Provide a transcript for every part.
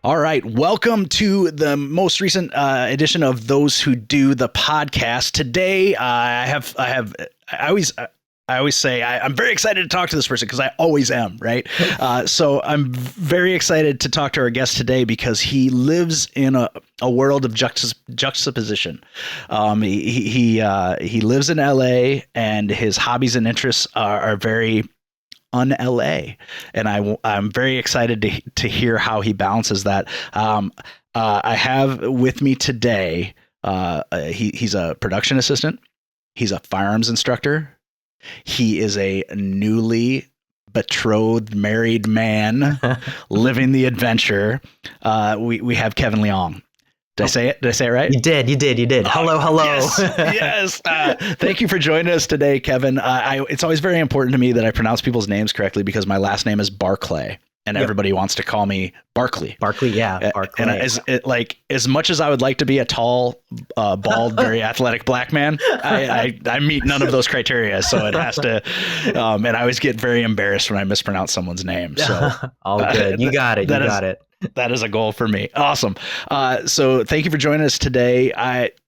All right, welcome to the most recent edition of Those Who Do the Podcast. Today, I always say I'm very excited to talk to this person because I always am, right? So I'm very excited to talk to our guest today because he lives in a world of juxtaposition. He lives in LA, and his hobbies and interests are very un-LA, and I'm very excited to hear how he balances that. I have with me today. He's a production assistant. He's a firearms instructor. He is a newly betrothed married man living the adventure. We have Kevin Liang. Did I say it? Did I say it right? You did. Hello. Yes. Thank you for joining us today, Kevin. It's always very important to me that I pronounce people's names correctly because my last name is Barclay, and everybody wants to call me Barkley. Barkley. And as much as I would like to be a tall, bald, very athletic black man, I meet none of those criteria. So it has to, and I always get very embarrassed when I mispronounce someo's name. So all good. You got it. That is a goal for me. Awesome. So thank you for joining us today.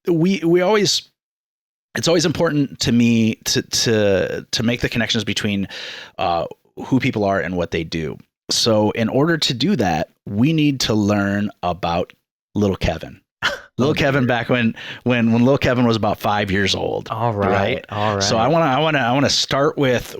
It's always important to me to make the connections between who people are and what they do. So in order to do that, we need to learn about little Kevin. Little Kevin back when little Kevin was about 5 years old. All right. So I want to start with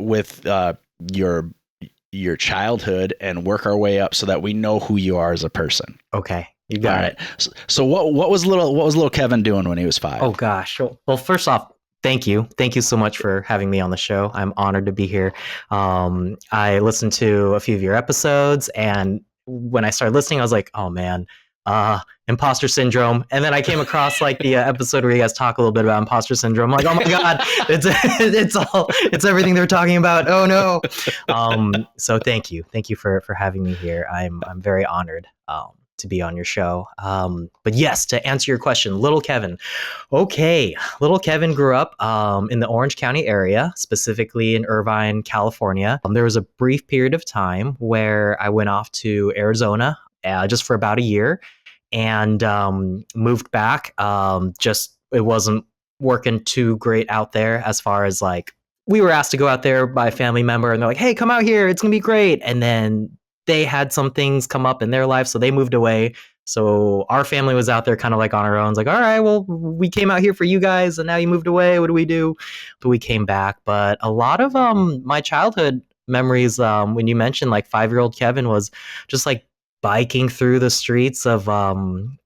your childhood and work our way up so that we know who you are as a person. Okay. You got it. So what was little Kevin doing when he was 5? Oh gosh. Well, first off, thank you so much for having me on the show. I'm honored to be here. I listened to a few of your episodes, and when I started listening, I was like, oh man, imposter syndrome. And then I came across like the episode where you guys talk a little bit about imposter syndrome. I'm like, oh my God, it's everything they're talking about. Oh no. So thank you for having me here. I'm very honored to be on your show. But yes, to answer your question, little Kevin. Okay. Little Kevin grew up in the Orange County area, specifically in Irvine, California. There was a brief period of time where I went off to Arizona just for about a year and moved back. It wasn't working too great out there as far as like, we were asked to go out there by a family member and they're like, hey, come out here. It's going to be great. And then they had some things come up in their life, so they moved away. So our family was out there kind of like on our own. It's like, all right, well, we came out here for you guys and now you moved away. What do we do? But we came back. But a lot of my childhood memories, when you mentioned like 5-year-old Kevin, was just like biking through the streets of,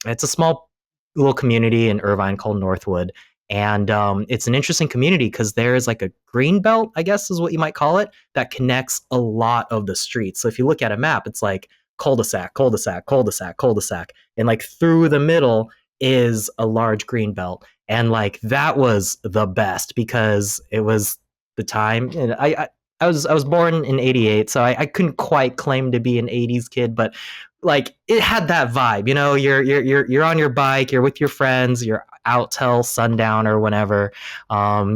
it's a small little community in Irvine called Northwood. And it's an interesting community because there is like a green belt, I guess is what you might call it, that connects a lot of the streets. So if you look at a map, it's like cul-de-sac, cul-de-sac, cul-de-sac, cul-de-sac. And like through the middle is a large green belt. And like that was the best because it was the time. And I was born in '88, so I couldn't quite claim to be an '80s kid, but like it had that vibe, you know, you're on your bike, you're with your friends, you're out till sundown or whenever,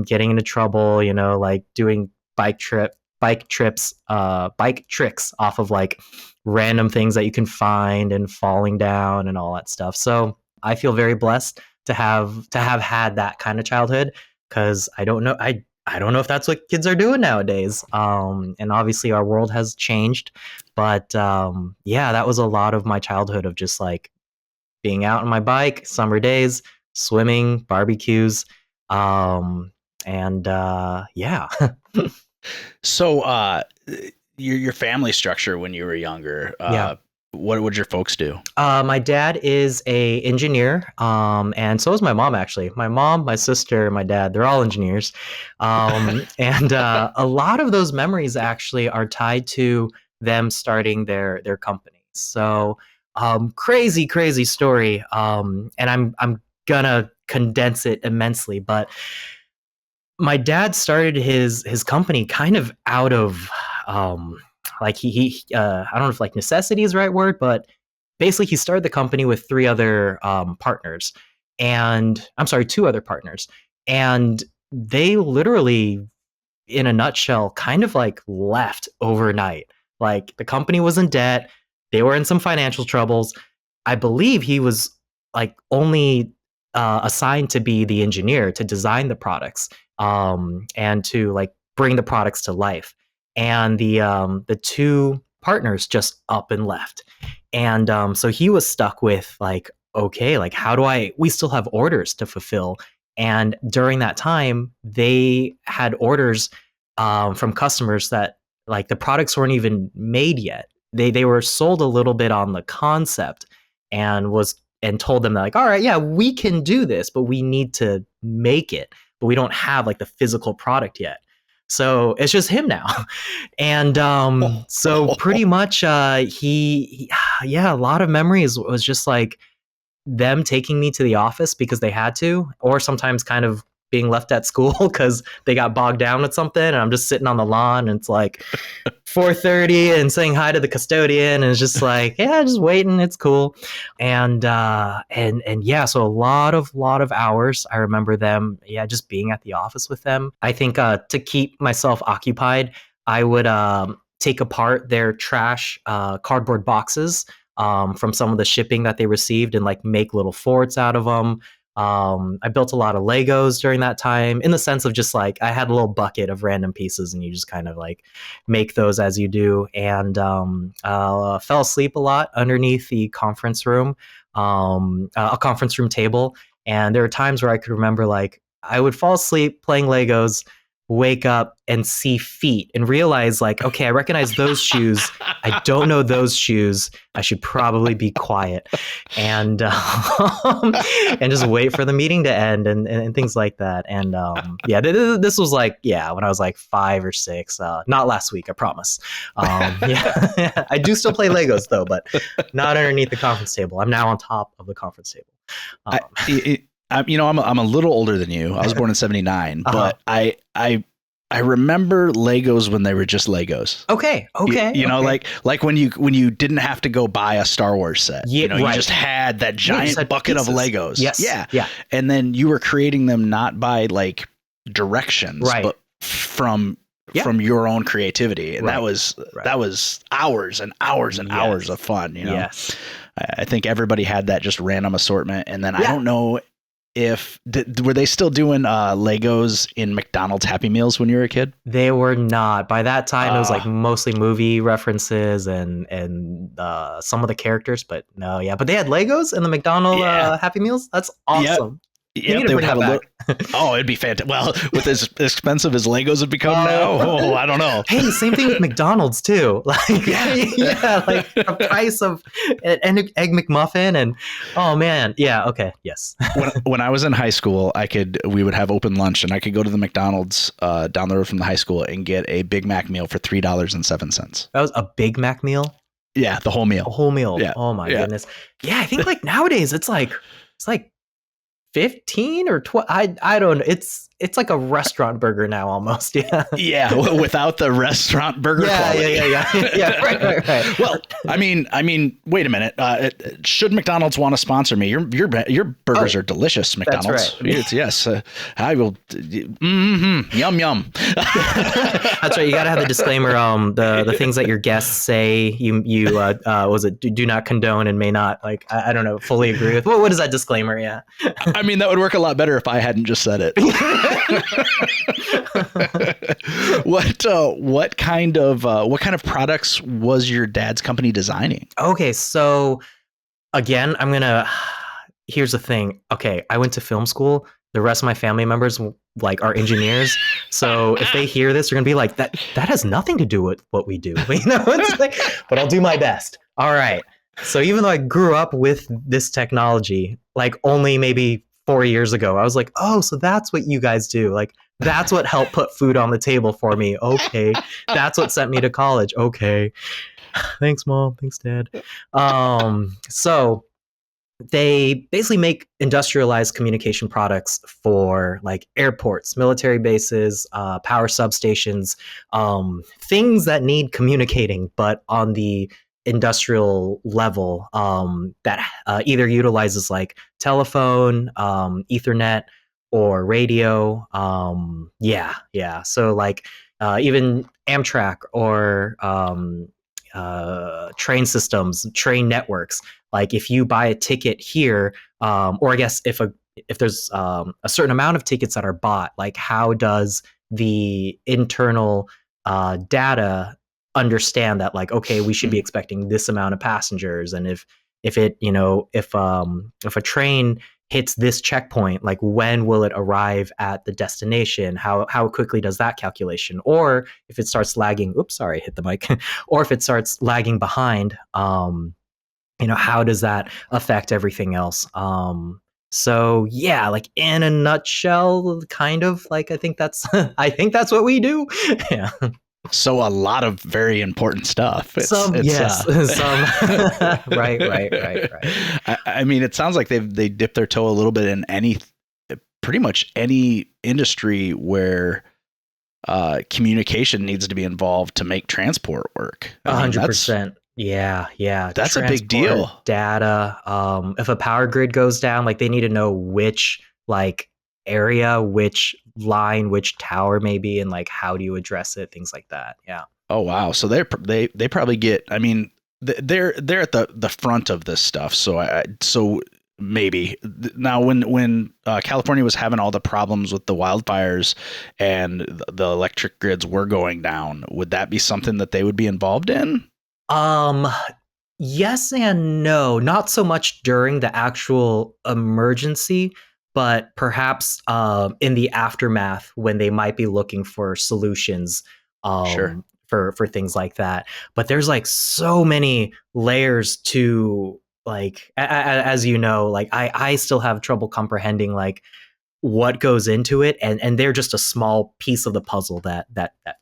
getting into trouble, you know, like doing bike tricks off of like random things that you can find and falling down and all that stuff. So I feel very blessed to have had that kind of childhood because I don't know if that's what kids are doing nowadays. And obviously our world has changed, but yeah, that was a lot of my childhood of just like being out on my bike, summer days, swimming, barbecues, and yeah. So your family structure when you were younger, Yeah. What would your folks do? My dad is a engineer, and so is my mom. Actually, my mom, my sister, my dad—they're all engineers, and a lot of those memories actually are tied to them starting their companies. So, crazy story. And I'm gonna condense it immensely, but my dad started his company kind of out of like he I don't know if like necessity is the right word, but basically he started the company with two other partners, and they literally, in a nutshell, kind of like left overnight. Like the company was in debt, they were in some financial troubles. I believe he was like only assigned to be the engineer to design the products, and to like bring the products to life. And the two partners just up and left, and so he was stuck with like, okay, like how do I? We still have orders to fulfill, and during that time, they had orders from customers that like the products weren't even made yet. They were sold a little bit on the concept, and told them that like, all right, yeah, we can do this, but we need to make it, but we don't have like the physical product yet. So it's just him now. And so pretty much he yeah, a lot of memories was just like them taking me to the office because they had to, or sometimes kind of being left at school because they got bogged down with something, and I'm just sitting on the lawn and it's like 4:30 and saying hi to the custodian, and it's just like, yeah, just waiting, it's cool. And yeah, so a lot of hours. I remember them, yeah, just being at the office with them. I think to keep myself occupied, I would take apart their trash cardboard boxes from some of the shipping that they received and like make little forts out of them. I built a lot of Legos during that time, in the sense of just like I had a little bucket of random pieces, and you just kind of like make those as you do. And fell asleep a lot underneath the conference room, a conference room table. And there were times where I could remember like I would fall asleep playing Legos, wake up and see feet and realize like, okay, I recognize those shoes. I don't know those shoes. I should probably be quiet, and and just wait for the meeting to end, and things like that. And yeah, this was like, yeah, when I was like 5 or 6, not last week, I promise. Yeah, I do still play Legos though, but not underneath the conference table. I'm now on top of the conference table. I'm a little older than you. I was born in 79, but I remember Legos when they were just Legos. Okay. You know, okay. like when you didn't have to go buy a Star Wars set. Yeah, you know, right. you just had that giant bucket pieces of Legos. Yes. Yeah. And then you were creating them not by like directions, right. but from your own creativity. And that was hours and hours and hours of fun, you know. Yes. I think everybody had that just random assortment. And then I don't know if were they still doing Legos in McDonald's Happy Meals when you were a kid? They were not. By that time, it was like mostly movie references and some of the characters, but no, yeah. But they had Legos in the McDonald's Happy Meals. That's awesome. Yeah, they would have a little. Oh, it'd be fantastic. Well, with as expensive as Legos have become now, I don't know. Hey, same thing with McDonald's too. Like, like the price of an egg McMuffin, and oh man, yeah, okay, yes. when I was in high school, we would have open lunch, and I could go to the McDonald's down the road from the high school and get a Big Mac meal for $3.07. That was a Big Mac meal. Yeah, the whole meal. A whole meal. Yeah. Oh my goodness. Yeah, I think like nowadays it's like 15 or 12. I don't know. It's like a restaurant burger now almost. Yeah. Yeah. Without the restaurant burger quality. Yeah. Right. Well, I mean, wait a minute. Should McDonald's want to sponsor me? Your burgers are delicious, McDonald's. That's right. Yes. I will. Yum yum. That's right. You got to have the disclaimer. The things that your guests say, you was it do not condone and may not, like, I don't know, fully agree with. What is that disclaimer? Yeah. I mean, that would work a lot better if I hadn't just said it. What kind of products was your dad's company designing? Okay, so again, here's the thing. Okay, I went to film school. The rest of my family members like are engineers. So if they hear this, they're gonna be like, that has nothing to do with what we do. You know, it's like, but I'll do my best. All right. So even though I grew up with this technology, like only maybe 4 years ago, I was like, oh, so that's what you guys do. Like, that's what helped put food on the table for me. Okay. That's what sent me to college. Okay. Thanks, Mom. Thanks, Dad. So they basically make industrialized communication products for like airports, military bases, power substations, things that need communicating, but on the industrial level, that either utilizes like telephone, Ethernet, or radio. So like even Amtrak or train systems, train networks. Like if you buy a ticket here, or I guess if there's a certain amount of tickets that are bought, like how does the internal data understand that, like, okay, we should be expecting this amount of passengers, and if it, if a train hits this checkpoint, like when will it arrive at the destination? How quickly does that calculation? Or if it starts lagging, oops, sorry, I hit the mic. Or if it starts lagging behind, how does that affect everything else? So yeah, like in a nutshell, kind of like I think that's I think that's what we do. Yeah. So a lot of very important stuff. Yes, some. Right. I mean, it sounds like they dip their toe a little bit in pretty much any industry where communication needs to be involved to make transport work. 100%. Yeah. That's a big deal. Data. If a power grid goes down, like they need to know which like area, which line, which tower maybe, and like how do you address it, things like that. Yeah. Oh wow. So they probably get, I mean, they're at the front of this stuff. So maybe now when California was having all the problems with the wildfires and the electric grids were going down, would that be something that they would be involved in? Yes and no. Not so much during the actual emergency, but perhaps in the aftermath when they might be looking for solutions Sure. for things like that. But there's like so many layers to, like, as you know, like I still have trouble comprehending like what goes into it, and they're just a small piece of the puzzle that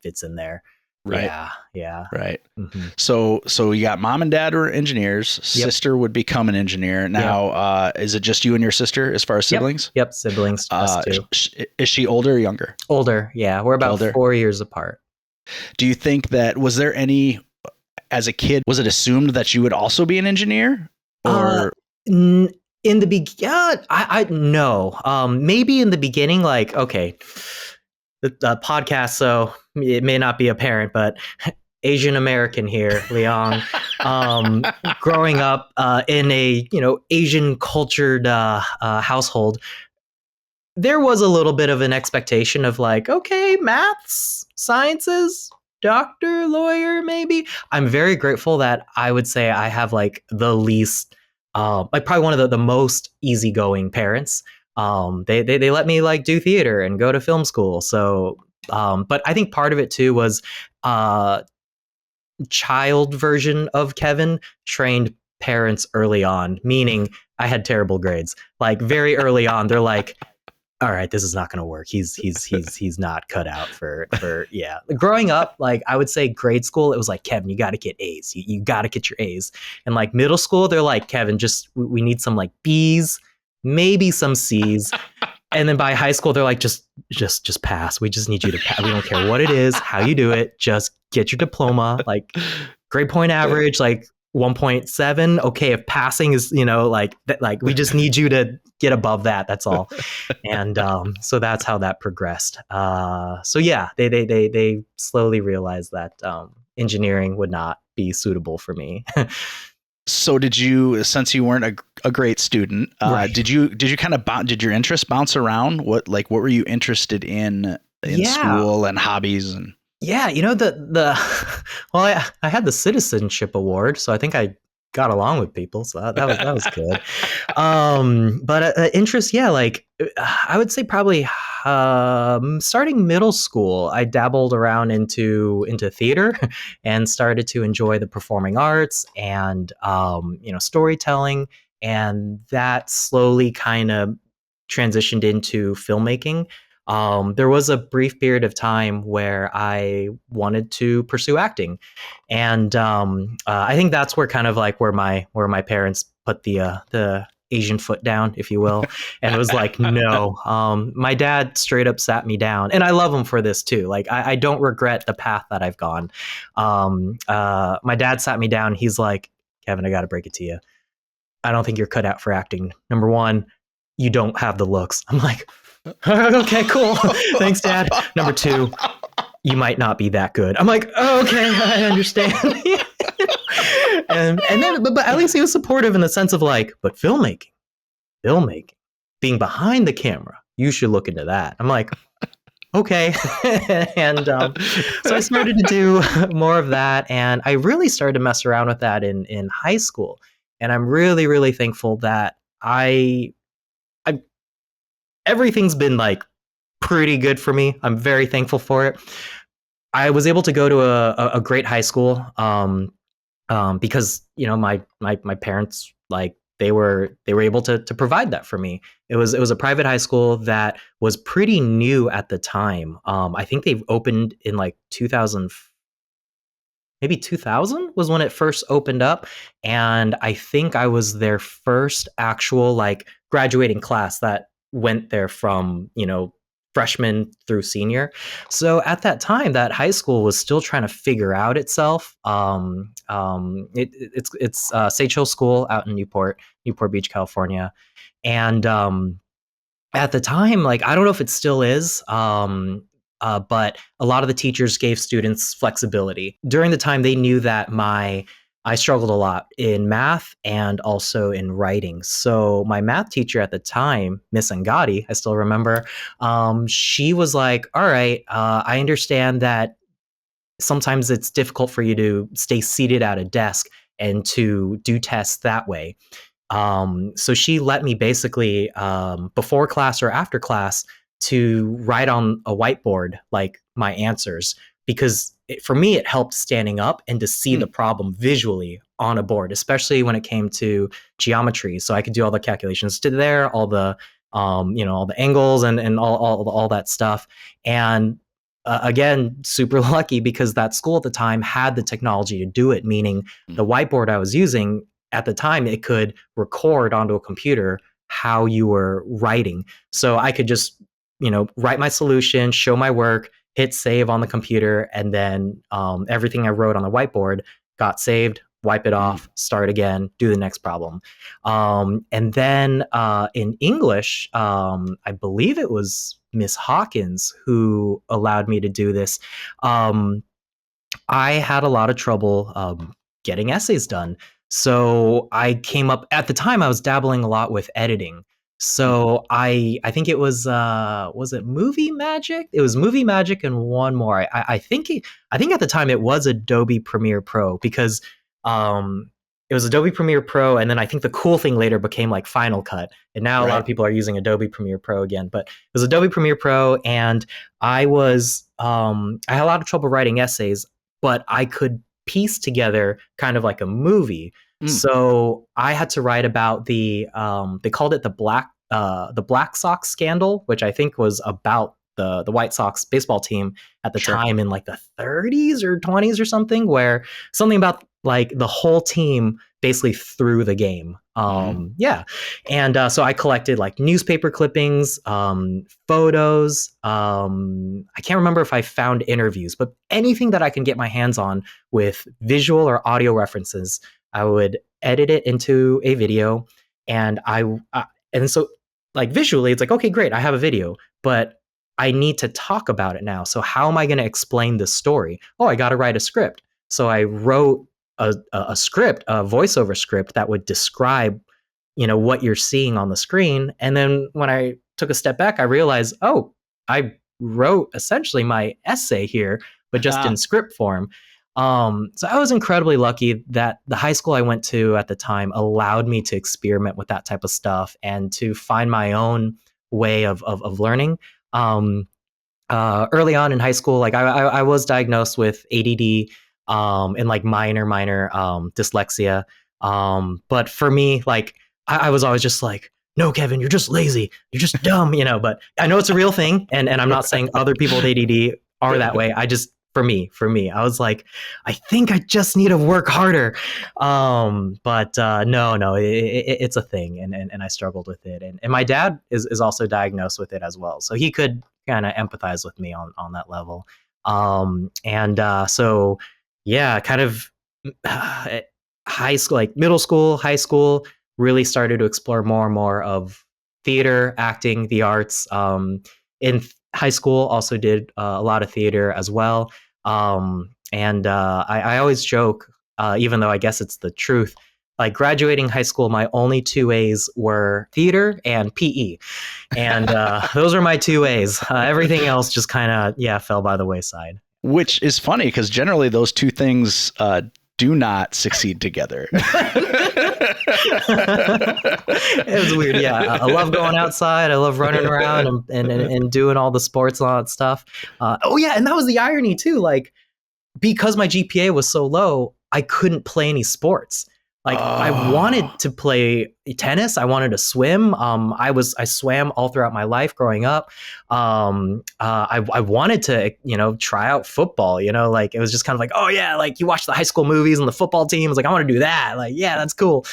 fits in there. Right. Yeah. Right. Mm-hmm. So you got mom and dad were engineers. Sister would become an engineer. Now, is it just you and your sister as far as siblings? Yep. Siblings. Us too. Is she older or younger? Older. Yeah. We're about 4 years apart. Do you think that, was there any, as a kid, was it assumed that you would also be an engineer? Or in the beginning, I no. Maybe in the beginning, like, okay, the podcast, so it may not be apparent, but Asian American here, Liang, growing up in a Asian cultured household, there was a little bit of an expectation of like, okay, maths, sciences, doctor, lawyer, maybe. I'm very grateful that I would say I have like the least, like probably one of the most easygoing parents. They let me like do theater and go to film school. So, but I think part of it too was child version of Kevin trained parents early on, meaning I had terrible grades. Like very early on, they're like, all right, this is not going to work. He's not cut out for yeah. Growing up, like I would say grade school, it was like, Kevin, you got to get A's. You got to get your A's. And like middle school, they're like, Kevin, we need some like B's, maybe some C's. And then by high school, they're like, just pass. We just need you to pass. We don't care what it is, how you do it. Just get your diploma, like grade point average, like 1.7. Okay, if passing is, like we just need you to get above that. That's all. And so that's how that progressed. So yeah, they slowly realized that engineering would not be suitable for me. So did you, since you weren't a great student, right. did you kind of did your interest bounce around? What were you interested in school and hobbies? And yeah, well, I had the citizenship award, so I think I got along with people, so that was good. But interest, yeah, like I would say probably starting middle school, I dabbled around into theater and started to enjoy the performing arts and storytelling, and that slowly kind of transitioned into filmmaking. There was a brief period of time where I wanted to pursue acting, and I think that's where kind of like where my parents put the Asian foot down, if you will, and it was like, no. My dad straight up sat me down, and I love him for this too. Like I don't regret the path that I've gone. My dad sat me down. He's like, Kevin, I got to break it to you. I don't think you're cut out for acting. Number one, you don't have the looks. I'm like, okay, cool. Thanks, Dad. Number two, you might not be that good. I'm like, oh, okay, I understand. and then but at least he was supportive in the sense of like, but filmmaking, being behind the camera, you should look into that. I'm like, okay. And so I started to do more of that, and I really started to mess around with that in high school. And I'm really, really thankful that I everything's been like pretty good for me. I'm very thankful for it. I was able to go to a great high school, because my parents, like, they were able to provide that for me. It was a private high school that was pretty new at the time. I think they've opened in like 2000, maybe 2000 was when it first opened up, and I think I was their first actual like graduating class that went there from freshman through senior. So at that time, that high school was still trying to figure out itself. It's Sage Hill School out in Newport Beach, California. And at the time, like, I don't know if it still is, but a lot of the teachers gave students flexibility. During the time, they knew that I struggled a lot in math and also in writing. So my math teacher at the time, Miss Angadi, I still remember, she was like, all right, I understand that sometimes it's difficult for you to stay seated at a desk and to do tests that way. So she let me basically, before class or after class, to write on a whiteboard like my answers, because for me it helped standing up and to see the problem visually on a board, especially when it came to geometry. So I could do all the calculations to there, all the all the angles and all that stuff. And again, super lucky because that school at the time had the technology to do it, meaning the whiteboard I was using at the time, it could record onto a computer how you were writing. So I could just, write my solution, show my work, hit save on the computer, and then everything I wrote on the whiteboard got saved, wipe it off, start again, do the next problem. And then in English, I believe it was Miss Hawkins who allowed me to do this. I had a lot of trouble getting essays done. So I came up at the time I was dabbling a lot with editing. So I think it was it Movie Magic? It was Movie Magic and one more. I think at the time it was Adobe Premiere Pro, because it was Adobe Premiere Pro, and then I think the cool thing later became like Final Cut, and now a lot of people are using Adobe Premiere Pro again. But it was Adobe Premiere Pro, and I had a lot of trouble writing essays, but I could piece together kind of like a movie. So I had to write about they called it the Black Sox scandal, which I think was about the White Sox baseball team at the time in like the 30s or 20s or something, where something about like the whole team basically threw the game. Yeah. And so I collected like newspaper clippings, photos. I can't remember if I found interviews, but anything that I can get my hands on with visual or audio references, I would edit it into a video. And and so like visually, it's like, okay, great, I have a video, but I need to talk about it now. So how am I going to explain this story? Oh, I got to write a script. So I wrote a script, a voiceover script that would describe, what you're seeing on the screen. And then when I took a step back, I realized, oh, I wrote essentially my essay here, but just in script form. So I was incredibly lucky that the high school I went to at the time allowed me to experiment with that type of stuff and to find my own way of learning. Early on in high school, like I was diagnosed with ADD, and like minor dyslexia. But for me, like I was always just like, no, Kevin, you're just lazy, you're just dumb, but I know it's a real thing, and I'm not saying other people with ADD are that way. I just, for me, I was like, I think I just need to work harder. But no, it's a thing, and I struggled with it, and my dad is also diagnosed with it as well, so he could kind of empathize with me on that level. So yeah, kind of high school, like middle school, high school, really started to explore more and more of theater, acting, the arts. In high school, also did a lot of theater as well. I always joke even though I guess it's the truth. Like graduating high school, my only two A's were theater and PE. And those are my two A's. Everything else just kind of, fell by the wayside. Which is funny because generally those two things do not succeed together. It was weird. Yeah. I love going outside. I love running around and doing all the sports and all that stuff. And that was the irony too. Like, because my GPA was so low, I couldn't play any sports. Like I wanted to play tennis. I wanted to swim. I swam all throughout my life growing up. I wanted to, try out football, like it was just kind of like, oh yeah, like you watch the high school movies and the football teams. Like I want to do that. Like, yeah, that's cool.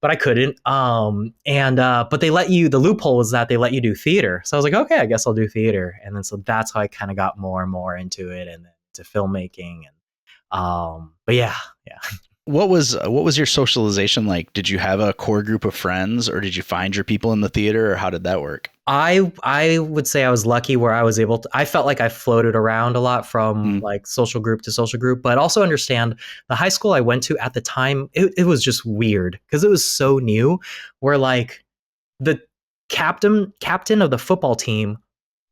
But I couldn't. But the loophole was that they let you do theater. So I was like, okay, I guess I'll do theater. And then, so that's how I kind of got more and more into it and then to filmmaking. And, but yeah. What was your socialization like? Did you have a core group of friends, or did you find your people in the theater, or how did that work? I would say I was lucky where I was able to, I felt like I floated around a lot from like social group to social group, but also understand the high school I went to at the time, it was just weird because it was so new, where like the captain of the football team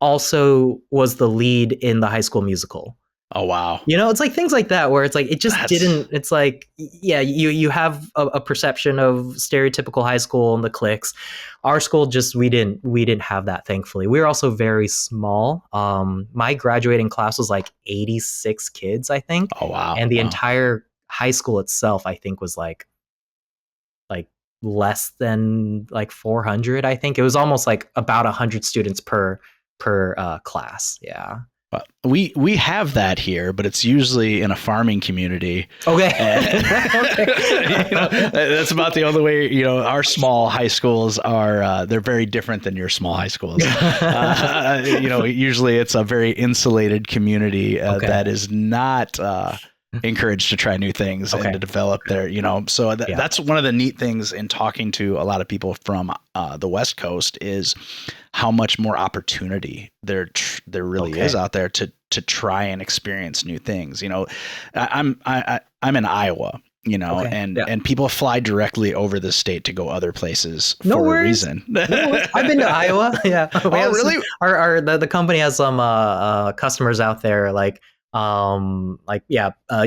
also was the lead in the High School Musical. Oh, wow. It's like things like that where it's like, it just it's like, yeah, you have a perception of stereotypical high school and the cliques. Our school we didn't have that, thankfully. We were also very small. My graduating class was like 86 kids, I think. Oh, wow. And the entire high school itself, I think, was like less than like 400, I think. It was almost like about 100 students per class. Yeah. We have that here, but it's usually in a farming community. Okay. That's about the only way, our small high schools are, they're very different than your small high schools. Usually it's a very insulated community that is not encouraged to try new things and to develop their, so that's one of the neat things in talking to a lot of people from the West Coast is how much more opportunity there really is out there to try and experience new things. I'm in Iowa, and people fly directly over the state to go other places for a reason. I've been to Iowa. Yeah. Really? The company has some customers out there,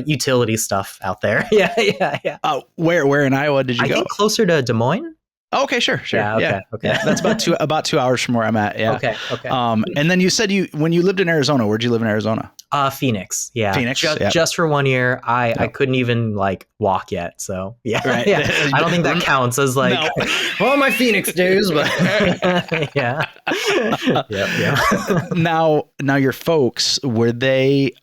utility stuff out there. Yeah. Where in Iowa did you go? I think closer to Des Moines. Oh, okay, sure. Yeah, okay. Yeah, that's about 2 hours from where I'm at. Yeah. Okay. And then you said when you lived in Arizona, where'd you live in Arizona? Phoenix. Yeah. Phoenix. Just for 1 year. I couldn't even walk yet. So yeah. Right. Yeah. I don't think that counts as my Phoenix dues, but yeah. Yep. Now your folks, were they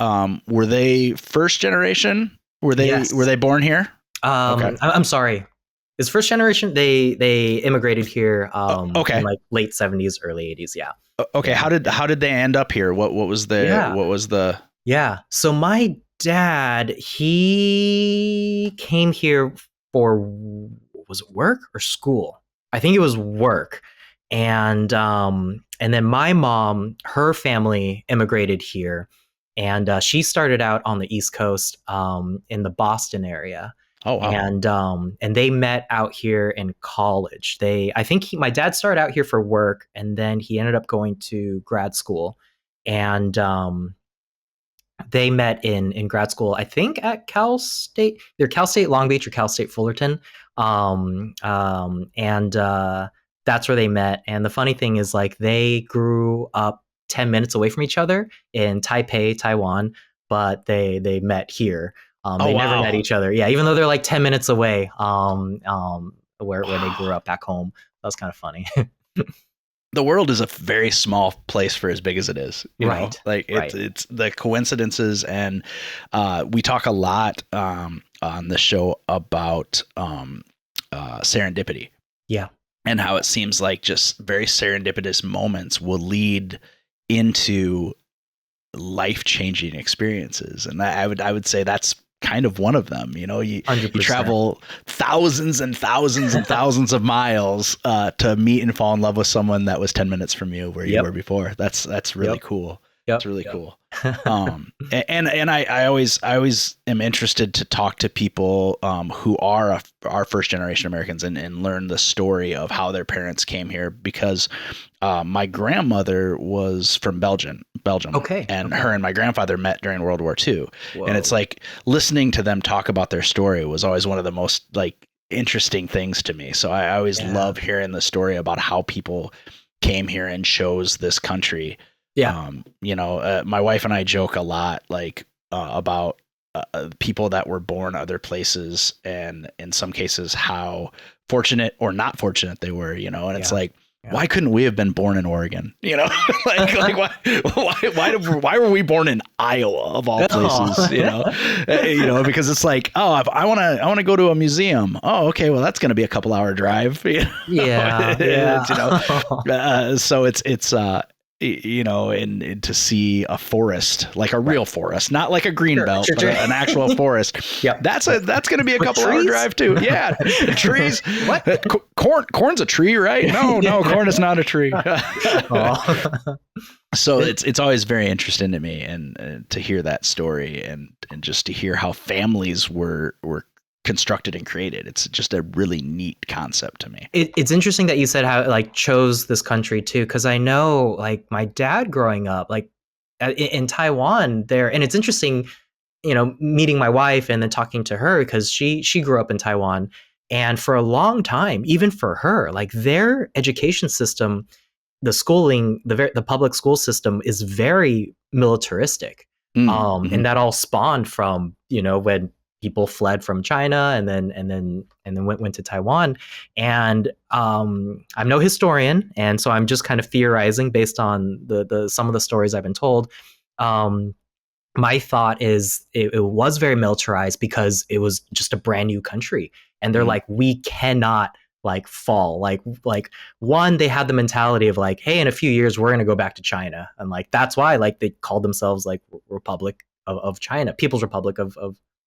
first generation? Were they born here? Okay. I'm sorry. It's first generation. They immigrated here in late 70s, early 80s. Yeah. Okay. How did they end up here? What was the Yeah. So my dad, he came here for, was it work or school? I think it was work. And then my mom, her family immigrated here, and she started out on the East Coast in the Boston area. Oh, wow. And they met out here in college. My dad started out here for work, and then he ended up going to grad school, and they met in grad school, I think at Cal State, either Cal State Long Beach or Cal State Fullerton. That's where they met. And the funny thing is, they grew up 10 minutes away from each other in Taipei, Taiwan, but they met here. They never met each other. Yeah, even though they're 10 minutes away, where they grew up back home. That was kind of funny. The world is a very small place for as big as it is. Right. It's the coincidences, and we talk a lot on the show about serendipity. Yeah. And how it seems like just very serendipitous moments will lead into life-changing experiences. And I would say that's kind of one of them. You travel thousands and thousands and thousands of miles to meet and fall in love with someone that was 10 minutes from you where you were before. That's really cool. It's Yep. really cool. And I always am interested to talk to people who are first generation Americans and learn the story of how their parents came here, because my grandmother was from Belgium, Okay. and Okay. her and my grandfather met during World War II. And it's Whoa. like listening to them talk about their story was always one of the most like interesting things to me. So I always Yeah. love hearing the story about how people came here and chose this country. Yeah. My wife and I joke a lot, like about people that were born other places, and in some cases how fortunate or not fortunate they were. And it's Yeah. like, Yeah. why couldn't we have been born in Oregon? Like why were we born in Iowa of all places? Because it's like, oh, if I want to go to a museum. Oh, okay, well that's going to be a couple hour drive. Yeah. Yeah. So and to see a forest, like a real forest, not like a green Sure, belt, sure, but sure. an actual forest. Yep. That's going to be a With couple hour trees? drive too. Yeah, trees. What? Corn's a tree, right? No, corn is not a tree. Oh. So it's always very interesting to me, and to hear that story, and just to hear how families were constructed and created. It's just a really neat concept to me. It's interesting that you said how like chose this country too, because I know like my dad growing up, like in Taiwan there, and it's interesting, meeting my wife and then talking to her because she grew up in Taiwan, and for a long time, even for her, like their education system, the schooling, the public school system is very militaristic, Mm-hmm. and that all spawned from when people fled from China and then went to Taiwan. And I'm no historian, and so I'm just kind of theorizing based on the some of the stories I've been told. My thought is it was very militarized because it was just a brand new country, and they're like, we cannot like fall. Like one, they had the mentality of like, hey, in a few years we're gonna go back to China, and like that's why like they called themselves like Republic of China, People's Republic of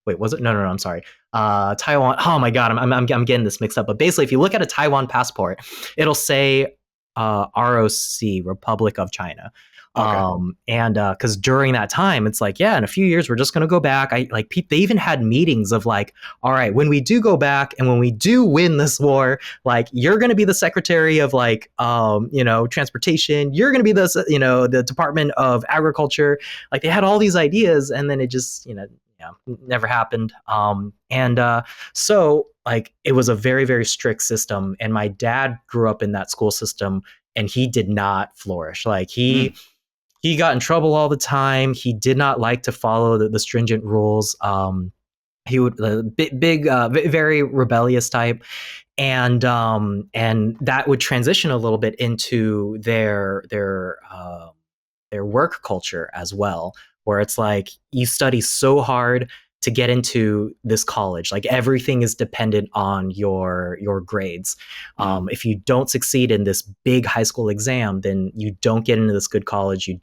wait, was it? No, I'm sorry. Taiwan. Oh my God, I'm getting this mixed up. But basically, if you look at a Taiwan passport, it'll say ROC, Republic of China. Okay. And because during that time, it's like, yeah, in a few years, we're just going to go back. They even had meetings of like, all right, when we do go back and when we do win this war, like you're going to be the secretary of like, transportation. You're going to be the Department of Agriculture. Like they had all these ideas, and then it just, never happened. So like it was a very, very strict system. And my dad grew up in that school system, and he did not flourish. Like he got in trouble all the time. He did not like to follow the stringent rules. He would very rebellious type, and that would transition a little bit into their work culture as well, where it's like you study so hard to get into this college, like everything is dependent on your grades. If you don't succeed in this big high school exam, then you don't get into this good college, and you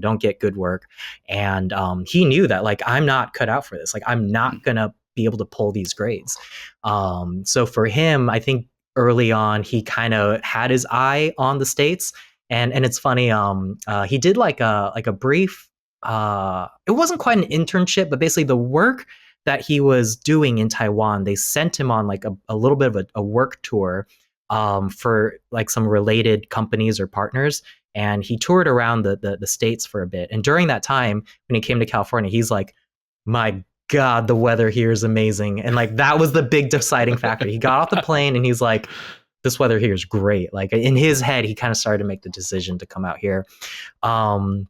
don't get good work. And he knew that like I'm not cut out for this, like I'm not gonna be able to pull these grades. So for him, I think early on he kind of had his eye on the States. And it's funny, he did like a brief, it wasn't quite an internship, but basically the work that he was doing in Taiwan, they sent him on like a little bit of a work tour for like some related companies or partners. And he toured around the States for a bit. And during that time, when he came to California, he's like, my God, the weather here is amazing. And like that was the big deciding factor. He got off the plane and he's like, this weather here is great. Like in his head, he kind of started to make the decision to come out here. And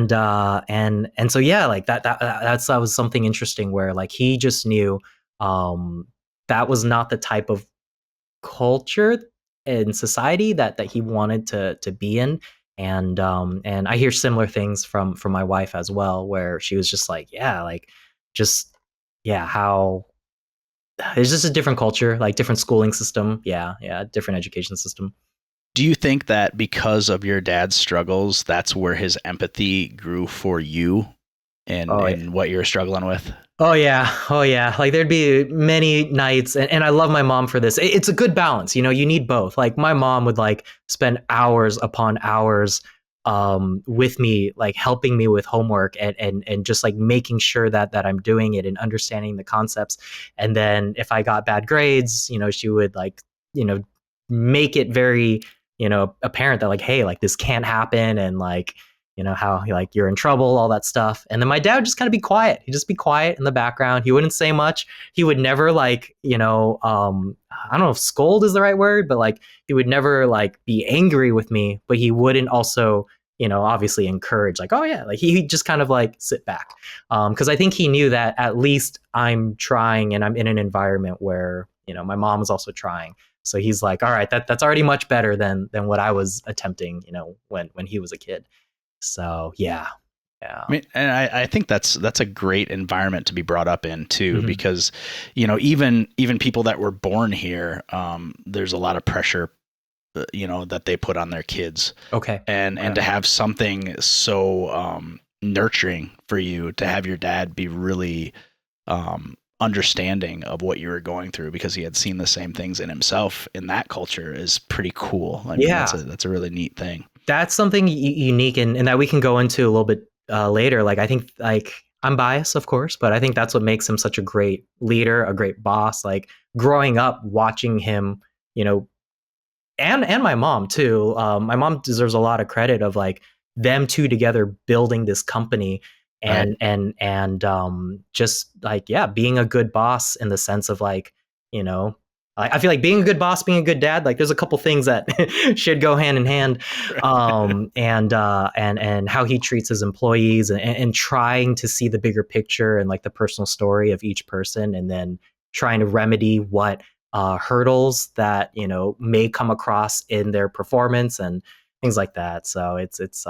so yeah, like that was something interesting where like he just knew that was not the type of culture and society that he wanted to be in. And I hear similar things from my wife as well, where she was just like, yeah, like just how it's just a different culture, like different schooling system. Yeah, different education system. Do you think that because of your dad's struggles, that's where his empathy grew for you and what you're struggling with? Oh yeah. Like there'd be many nights, and I love my mom for this. It's a good balance, you need both. Like my mom would like spend hours upon hours with me, like helping me with homework and just like making sure that I'm doing it and understanding the concepts. And then if I got bad grades, she would like, make it very, apparent that like, hey, like this can't happen, and like, how like you're in trouble, all that stuff. And then my dad would just kind of be quiet. He'd just be quiet in the background. He wouldn't say much. He would never like, I don't know if scold is the right word, but like he would never like be angry with me, but he wouldn't also, obviously encourage like, oh yeah, like he'd just kind of like sit back. Cause I think he knew that at least I'm trying and I'm in an environment where, my mom is also trying. So he's like, all right, that's already much better than what I was attempting, when he was a kid. So yeah. I mean, and I think that's a great environment to be brought up in too, Mm-hmm. because even people that were born here, there's a lot of pressure, that they put on their kids. Okay. And to have something so nurturing for you, to have your dad be really understanding of what you were going through because he had seen the same things in himself in that culture is pretty cool. I mean, Yeah. that's a really neat thing. That's something unique, and that we can go into a little bit later. Like I think like I'm biased, of course, but I think that's what makes him such a great leader, a great boss. Like growing up watching him, and my mom too. My mom deserves a lot of credit of like them two together building this company Right. and just like yeah, being a good boss in the sense of like, I feel like being a good boss, being a good dad, like there's a couple things that should go hand in hand. And how he treats his employees and trying to see the bigger picture and like the personal story of each person, and then trying to remedy what hurdles that may come across in their performance and things like that. So it's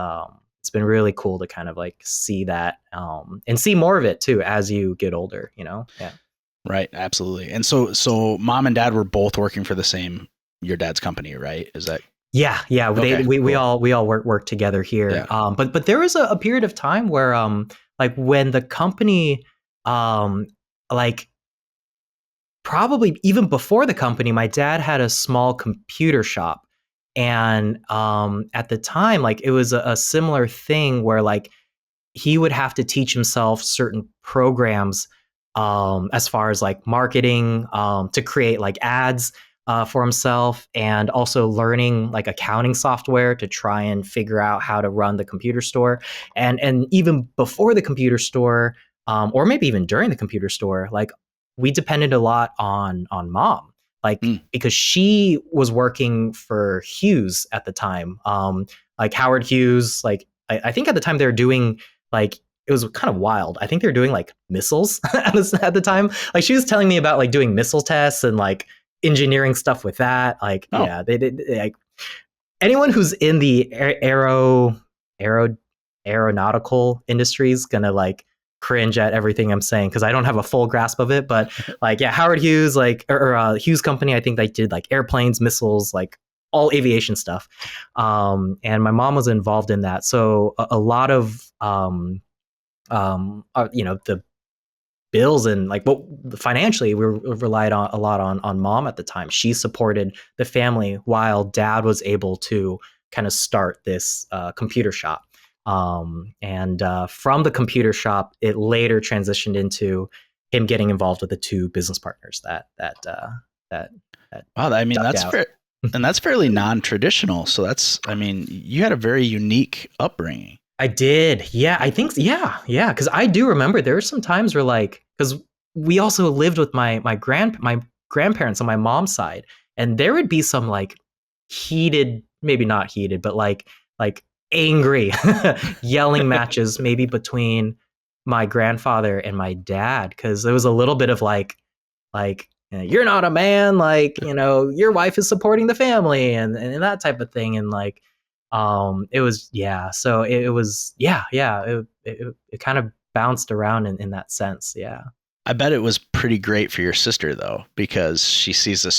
been really cool to kind of like see that and see more of it too as you get older. Yeah. Right. Absolutely. And so mom and dad were both working for your dad's company, right? Is that Yeah, yeah. okay? We Cool. all work together here. Yeah. But there was a period of time where like when the company like probably even before the company, my dad had a small computer shop. And at the time, like it was a similar thing where like he would have to teach himself certain programs as far as like marketing to create like ads for himself, and also learning like accounting software to try and figure out how to run the computer store. And even before the computer store, or maybe even during the computer store, like we depended a lot on mom, like Mm. because she was working for Hughes at the time, like Howard Hughes. Like I think at the time they were doing like it was kind of wild. I think they were doing like missiles at the time. Like she was telling me about like doing missile tests and like engineering stuff with that. Like Oh, yeah, they did like anyone who's in the aero aeronautical industry is gonna like cringe at everything I'm saying because I don't have a full grasp of it. But like yeah, Howard Hughes, like or Hughes Company, I think they did like airplanes, missiles, like all aviation stuff. And my mom was involved in that, so a lot of the bills and like what financially we relied on a lot on mom at the time. She supported the family while dad was able to kind of start this computer shop. And from the computer shop, it later transitioned into him getting involved with the two business partners that wow. I mean, ducked that's out. fair. And that's fairly non-traditional. So I mean, you had a very unique upbringing. I did. Yeah, I think yeah, yeah, cuz I do remember there were some times where like cuz we also lived with my grandparents on my mom's side, and there would be some like heated, maybe not heated, but like angry yelling matches maybe between my grandfather and my dad, cuz there was a little bit of like you're not a man, like your wife is supporting the family and that type of thing. And like it was yeah, so it was yeah it kind of bounced around in that sense. Yeah. I bet it was pretty great for your sister though, because she has a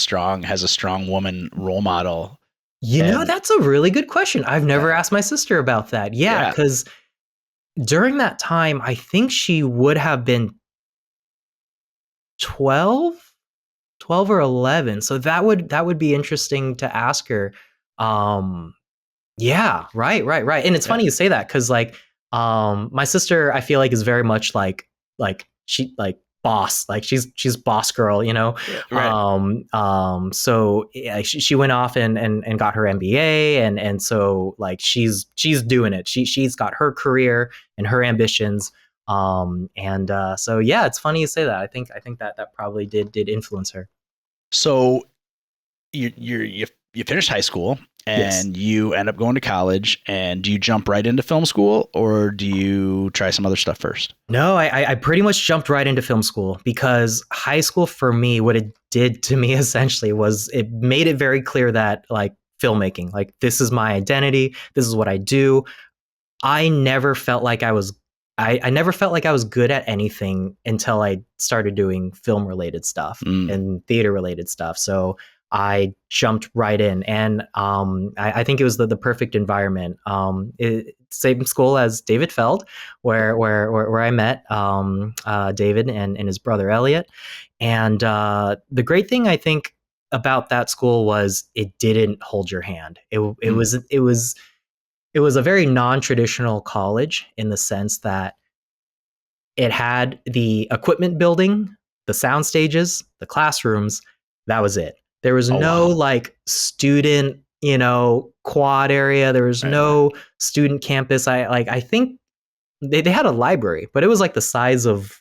strong woman role model. And That's a really good question. I've never yeah, asked my sister about that. Yeah, yeah. because during that time I think she would have been 12, 12 or 11, so that would be interesting to ask her. um Yeah, right. And it's Yeah. funny you say that because like my sister I feel like is very much like she like boss, like she's boss girl, you know. Right. So yeah, she went off and got her MBA and so like she's doing it. She's got her career and her ambitions. And so yeah, it's funny you say that. I think that probably did influence her. So you finish high school Yes. and you end up going to college, and do you jump right into film school, or do you try some other stuff first? No, I pretty much jumped right into film school because high school for me, what it did to me essentially was it made it very clear that like filmmaking, like this is my identity, this is what I do. I never felt like I never felt like I was good at anything until I started doing film related stuff Mm. and theater related stuff. So I jumped right in, and I think it was the perfect environment. Same school as David Feld, where I met David and his brother Elliot. And the great thing I think about that school was it didn't hold your hand. Mm. It was a very non-traditional college in the sense that it had the equipment building, the sound stages, the classrooms. That was it. There was Oh no wow. like student, quad area. There was Right. no student campus. I think they had a library, but it was like the size of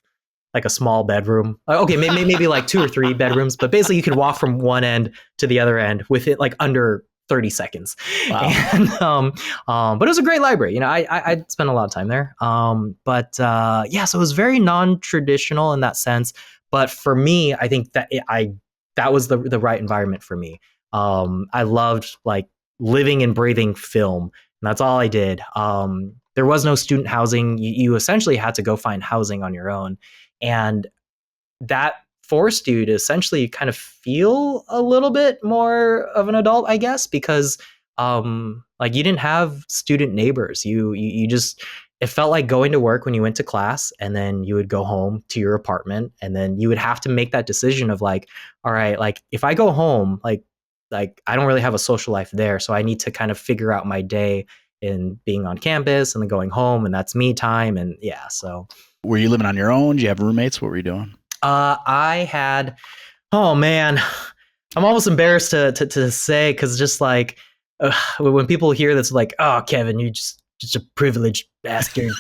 like a small bedroom. Okay, maybe like two or three bedrooms, but basically you could walk from one end to the other end with it like under 30 seconds. Wow. And but it was a great library. I spent a lot of time there. But yeah, so it was very non-traditional in that sense. But for me, I think that was the right environment for me. I loved like living and breathing film, and that's all I did. There was no student housing. You essentially had to go find housing on your own, and that forced you to essentially kind of feel a little bit more of an adult, I guess, because like you didn't have student neighbors. You just it felt like going to work when you went to class, and then you would go home to your apartment, and then you would have to make that decision of like, all right, like if I go home, like I don't really have a social life there, so I need to kind of figure out my day in being on campus and then going home, and that's me time. And yeah, so Were you living on your own? Did you have roommates? What were you doing? I had, oh man, I'm almost embarrassed to say because just like when people hear this, like, oh, Kevin, you just a privileged bastard.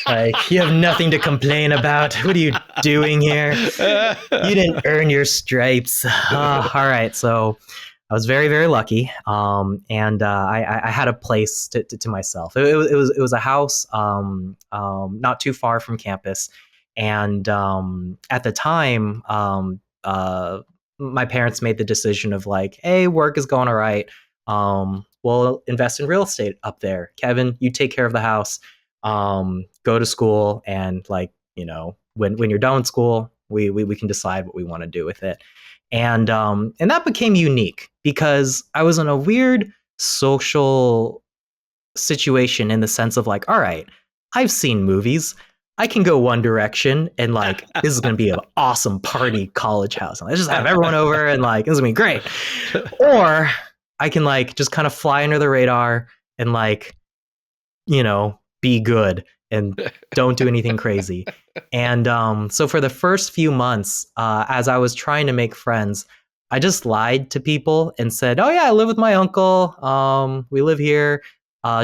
Like you have nothing to complain about. What are you doing here? You didn't earn your stripes. All right, so I was very very lucky, and I had a place to myself. It was a house, not too far from campus, and at the time, my parents made the decision of like, hey, work is going all right. We'll invest in real estate up there. Kevin, you take care of the house. Go to school, and like when you're done with school, we can decide what we want to do with it. And that became unique because I was in a weird social situation in the sense of like, all right, I've seen movies. I can go one direction and like this is gonna be an awesome party college house. And I just have everyone over and like this is gonna be great. Or I can like just kind of fly under the radar and like, be good and don't do anything crazy. And so for the first few months, as I was trying to make friends, I just lied to people and said, "Oh yeah, I live with my uncle. We live here,"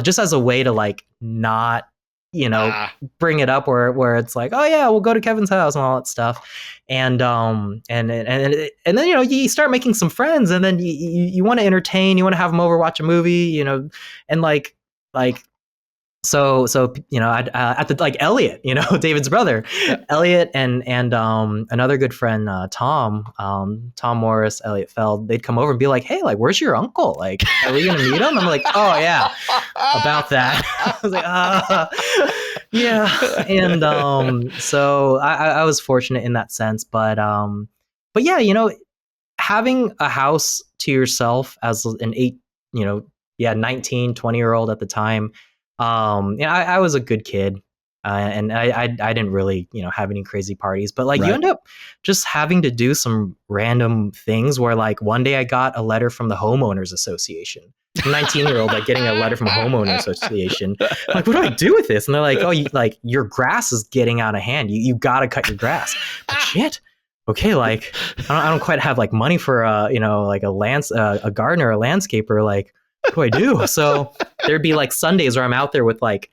just as a way to like not, Ah, bring it up where it's like, "Oh yeah, we'll go to Kevin's house and all that stuff." And then you start making some friends, and then you want to entertain, you want to have them over, watch a movie, and like so at the like Elliot, David's brother, yeah. Elliot and another good friend, Tom Morris, Elliot Feld, they'd come over and be like, hey, like where's your uncle, like are we gonna meet him? I'm like, oh yeah, about that. I was like, yeah. And so I was fortunate in that sense, but yeah, having a house to yourself as an you know 19, 20-year-old at the time, I was a good kid. And I didn't really, have any crazy parties, but like you Right. end up just having to do some random things where like one day I got a letter from the homeowners association. 19-year-old like getting a letter from a homeowner association. I'm like, what do I do with this? And they're like, oh, your grass is getting out of hand. You got to cut your grass. But shit. Okay, like I don't quite have like money for like a gardener, a landscaper. Like, what do I do? So there'd be like Sundays where I'm out there with like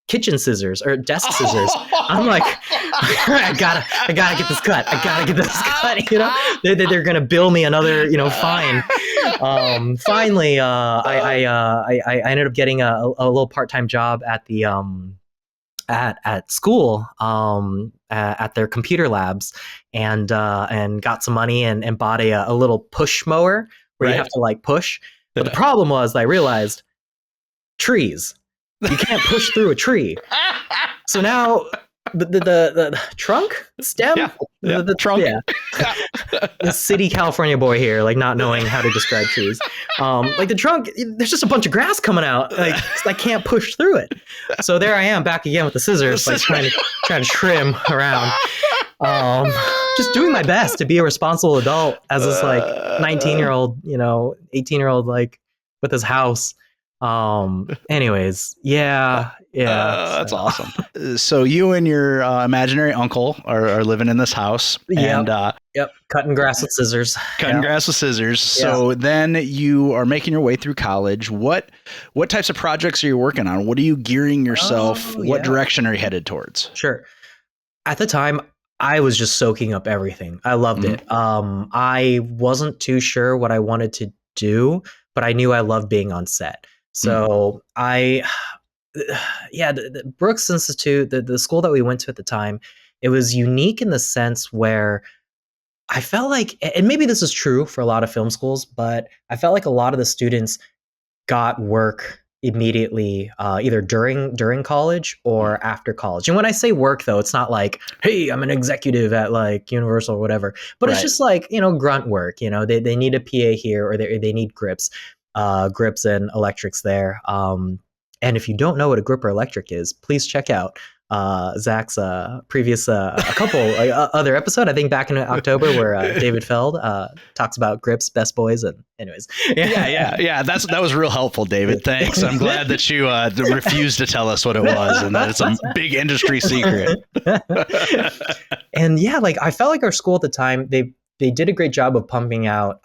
kitchen scissors or desk scissors. I'm like, I gotta get this cut. I gotta get this cut. They're gonna bill me another fine. Finally, I ended up getting a little part-time job at the at school at their computer labs, and got some money and bought a little push mower where you have to like push. But the problem was I realized trees. You can't push through a tree. So now the trunk, stem, the trunk. The city California boy here, like not knowing how to describe trees. Like the trunk, there's just a bunch of grass coming out. Like I can't push through it. So there I am back again with the scissors, like trying to trim around. Just doing my best to be a responsible adult as this like 19-year-old, 18-year-old, like with his house. Anyways, that's awesome. So you and your imaginary uncle are living in this house. Yep. And cutting grass with scissors. Grass with scissors. So then you are making your way through college. What types of projects are you working on? What are you gearing yourself? What direction are you headed towards? Sure. At the time, I was just soaking up everything. I loved it. I wasn't too sure what I wanted to do, but I knew I loved being on set. So the Brooks Institute, the school that we went to at the time, it was unique in the sense where I felt like, and maybe this is true for a lot of film schools, but I felt like a lot of the students got work immediately, either during college or after college. And when I say work, though, it's not like, hey, I'm an executive at like Universal or whatever, but it's just like, grunt work. They need a PA here, or they need grips and electrics there. And if you don't know what a grip or electric is, please check out Zach's previous a couple other episode, I think back in October, where David Feld talks about grips, best boys, and anyways. Yeah. That was real helpful, David. Thanks. I'm glad that you refused to tell us what it was, and that it's a big industry secret. And like I felt like our school at the time, they did a great job of pumping out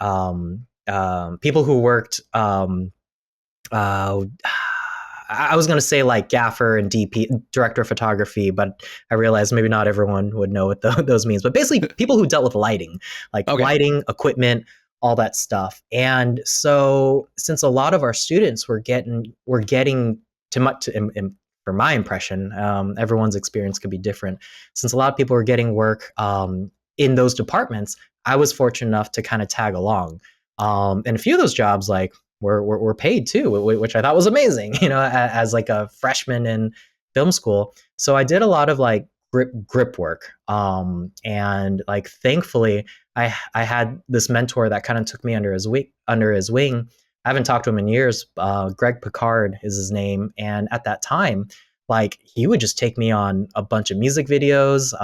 people who worked. I was going to say like gaffer and DP, director of photography, but I realized maybe not everyone would know what those means. But basically, people who dealt with lighting, lighting, equipment, all that stuff. And so, since a lot of our students were getting too much, for my impression, everyone's experience could be different. Since a lot of people were getting work in those departments, I was fortunate enough to kind of tag along. And a few of those jobs, like, were paid too, which I thought was amazing, as like a freshman in film school. So I did a lot of like grip work. And like, thankfully I had this mentor that kind of took me under his wing. I haven't talked to him in years. Greg Picard is his name. And at that time, like, he would just take me on a bunch of music videos.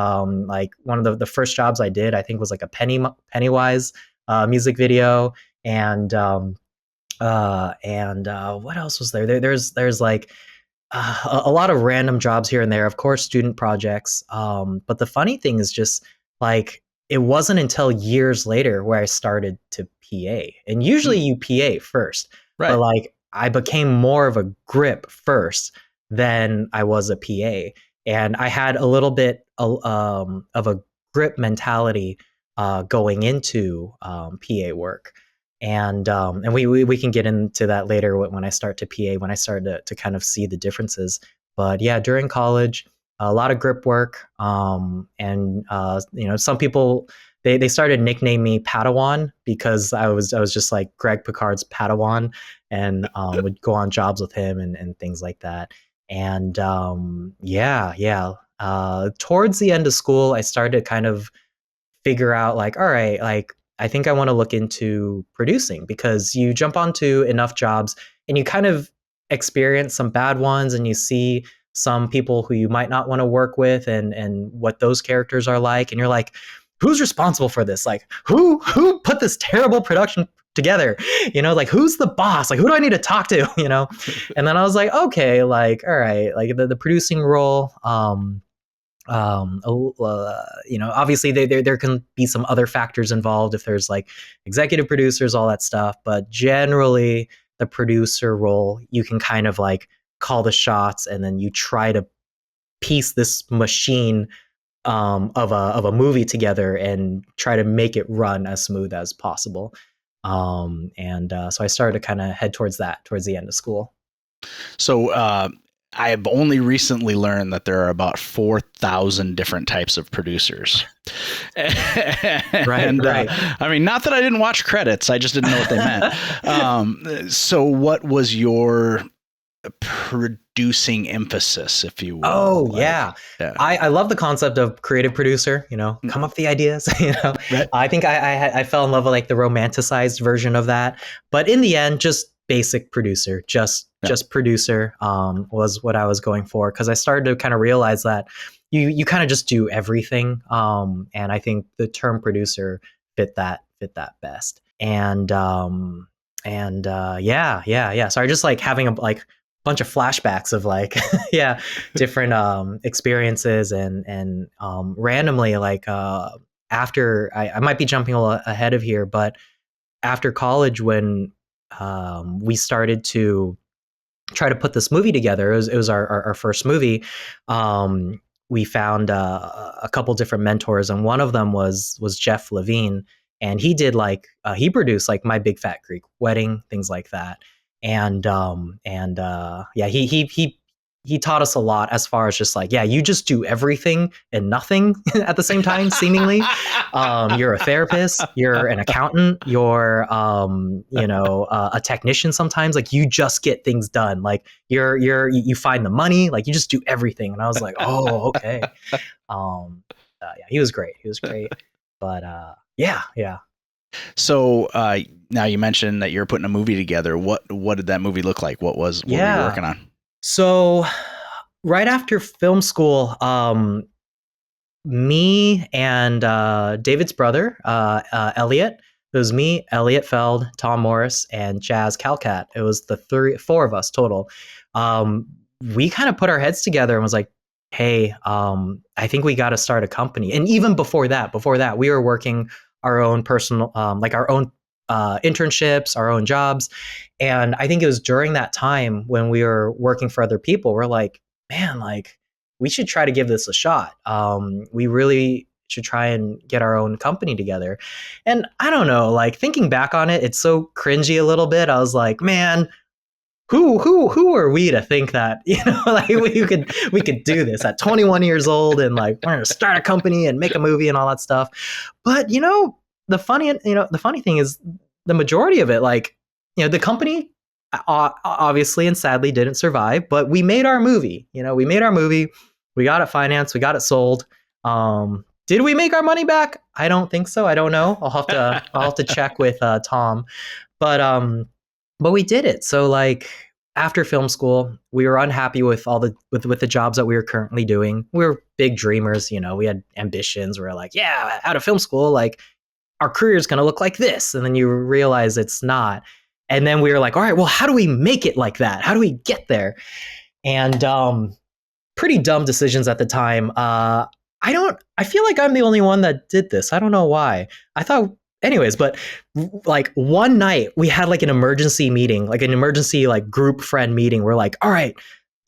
Like one of the first jobs I did, I think, was like a Pennywise music video. And what else was there? There's like a lot of random jobs here and there, of course, student projects. But the funny thing is just like, it wasn't until years later where I started to PA. And usually you PA first, right? But like, I became more of a grip first than I was a PA. And I had a little bit of a grip mentality going into PA work. And we can get into that later when I start to PA, when I start to kind of see the differences. But yeah, during college, a lot of grip work. And some people, they started nicknaming me Padawan because I was just like Greg Picard's Padawan, and would go on jobs with him and things like that. And towards the end of school, I started to kind of figure out like, all right, like, I think I want to look into producing, because you jump onto enough jobs and you kind of experience some bad ones and you see some people who you might not want to work with, and what those characters are like, and you're like, who's responsible for this? Like, who put this terrible production together? Like, who's the boss? Like, who do I need to talk to? And then I was like, okay, like, all right, like the producing role. Obviously there can be some other factors involved if there's like executive producers, all that stuff, but generally the producer role, you can kind of like call the shots, and then you try to piece this machine of a movie together and try to make it run as smooth as possible. So I started to kind of head towards the end of school. So I have only recently learned that there are about 4,000 different types of producers. Right. I mean, not that I didn't watch credits, I just didn't know what they meant. So what was your producing emphasis, if you will? Oh, yeah. I love the concept of creative producer, come up with the ideas, Right. I think I fell in love with like the romanticized version of that. But in the end, just basic producer, just producer was what I was going for, because I started to kind of realize that you kind of just do everything. And I think the term producer fit that best. And So I just like having a bunch of flashbacks of like different experiences, and randomly, like after I might be jumping a little ahead of here, but after college, when we started to try to put this movie together, it was our first movie. We found a couple different mentors, and one of them was Jeff Levine, and he did he produced like My Big Fat Greek Wedding, things like that. He taught us a lot, as far as just like, you just do everything and nothing at the same time, seemingly. You're a therapist, you're an accountant, you're a technician sometimes. Like, you just get things done. Like, you find the money, like you just do everything. And I was like, oh, okay. He was great. But yeah. So now you mentioned that you're putting a movie together. What did that movie look like? What were you working on? So right after film school, me and David's brother, Elliot, it was me, Elliot Feld, Tom Morris, and Jazz Calcat. It was the four of us total. We kind of put our heads together and was like, hey, I think we got to start a company. And even before that, we were working our own personal, our own internships, our own jobs. And I think it was during that time when we were working for other people, we're like, man, like, we should try to give this a shot. We really should try and get our own company together. And I don't know, like, thinking back on it, it's so cringy a little bit. I was like, man, who are we to think that, like we could do this at 21 years old, and like, we're going to start a company and make a movie and all that stuff. But the funny thing is, the majority of it, like, the company obviously and sadly didn't survive, but we made our movie. We got it financed, we got it sold. Did we make our money back? I don't think so. I don't know. I'll have to check with Tom. But we did it. So like, after film school, we were unhappy with all with the jobs that we were currently doing. We were big dreamers, we had ambitions. We were like, yeah, out of film school, like, our career is going to look like this. And then you realize it's not. And then we were like, all right, well, how do we make it like that? How do we get there? And pretty dumb decisions at the time. I feel like I'm the only one that did this. I don't know why. I thought, anyways, but like, one night we had like an emergency meeting, like an emergency like group friend meeting. We're like, all right,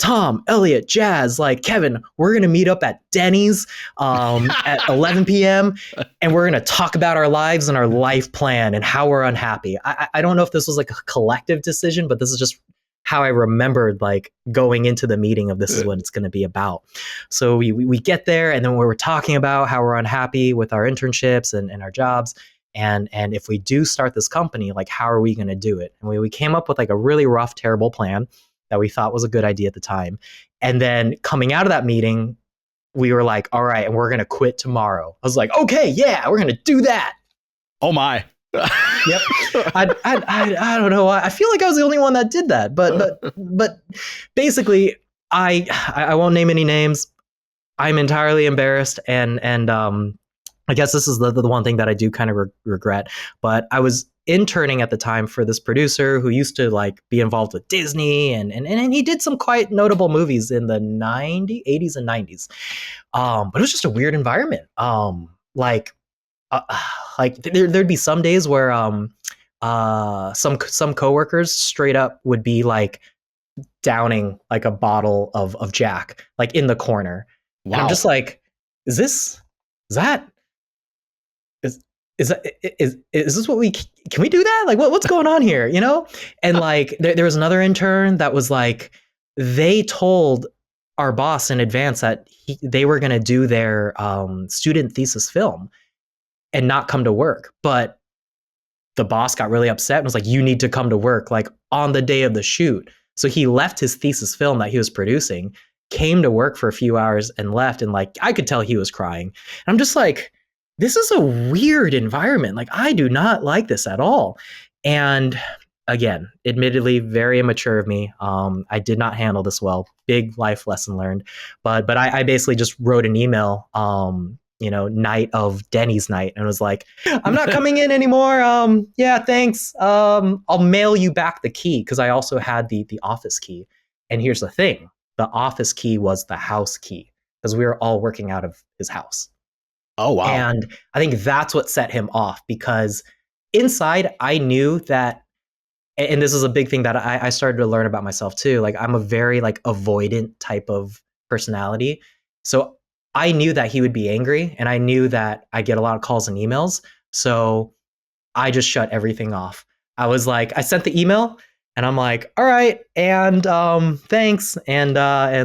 Tom, Elliot, Jazz, like, Kevin, we're going to meet up at Denny's at 11 p.m. and we're going to talk about our lives and our life plan and how we're unhappy. I don't know if this was like a collective decision, but this is just how I remembered like going into the meeting of this is what it's going to be about. So we get there, and then we were talking about how we're unhappy with our internships and our jobs. And if we do start this company, like, how are we going to do it? And we came up with like a really rough, terrible plan that we thought was a good idea at the time. And then coming out of that meeting, we were like, all right, and we're going to quit tomorrow. I was like, okay, yeah, we're going to do that. Oh my. Yep. I don't know. I feel like I was the only one that did that, but basically I won't name any names. I'm entirely embarrassed, and I guess this is the one thing that I do kind of regret. But I was interning at the time for this producer who used to like be involved with Disney, and he did some quite notable movies in the 90s, 80s, and 90s. But it was just a weird environment. Uh, there'd be some days where some coworkers straight up would be like downing like a bottle of Jack like in the corner, and I'm Wow. just like, is this is that is is that is this what we can we do that? Like what's going on here? You know? And like there was another intern that was like, they told our boss in advance that they were going to do their student thesis film and not come to work, but the boss got really upset and was like, you need to come to work like on the day of the shoot. So he left his thesis film that he was producing, came to work for a few hours and left. And like, I could tell he was crying. And I'm just like, this is a weird environment. Like, I do not like this at all. And again, admittedly, very immature of me. I did not handle this well. Big life lesson learned. But I basically just wrote an email, night of Denny's night, and was like, I'm not coming in anymore. Yeah, thanks. I'll mail you back the key, because I also had the office key. And here's the thing: the office key was the house key, because we were all working out of his house. Oh, wow. And I think that's what set him off, because inside I knew that, and this is a big thing that I started to learn about myself too. Like, I'm a very like avoidant type of personality. So I knew that he would be angry, and I knew that I get a lot of calls and emails. So I just shut everything off. I was like, I sent the email and I'm like, all right, and thanks, and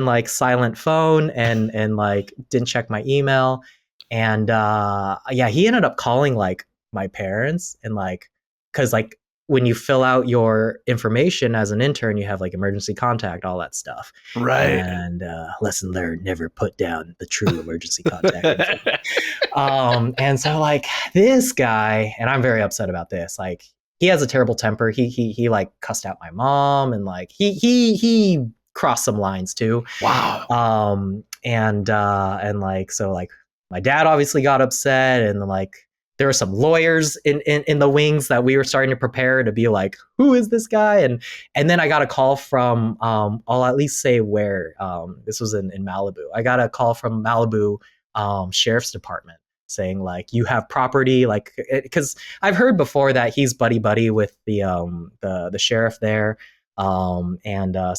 like silent phone, and like didn't check my email. And yeah, he ended up calling like my parents, and like, because like when you fill out your information as an intern, you have like emergency contact, all that stuff. Right. And lesson learned: never put down the true emergency contact info. And so like this guy, and I'm very upset about this. Like, he has a terrible temper. He like cussed out my mom, and like he crossed some lines too. Wow. And like, so like my dad obviously got upset, and like there were some lawyers in the wings that we were starting to prepare to be like, who is this guy? And then I got a call from I'll at least say where, this was in Malibu. I got a call from Malibu Sheriff's Department saying like, you have property, like, because I've heard before that he's buddy with the sheriff there. So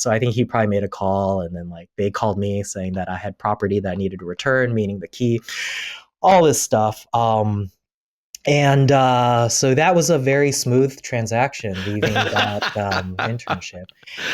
I think he probably made a call, and then like they called me saying that I had property that I needed to return, meaning the key, all this stuff. So that was a very smooth transaction, leaving that internship.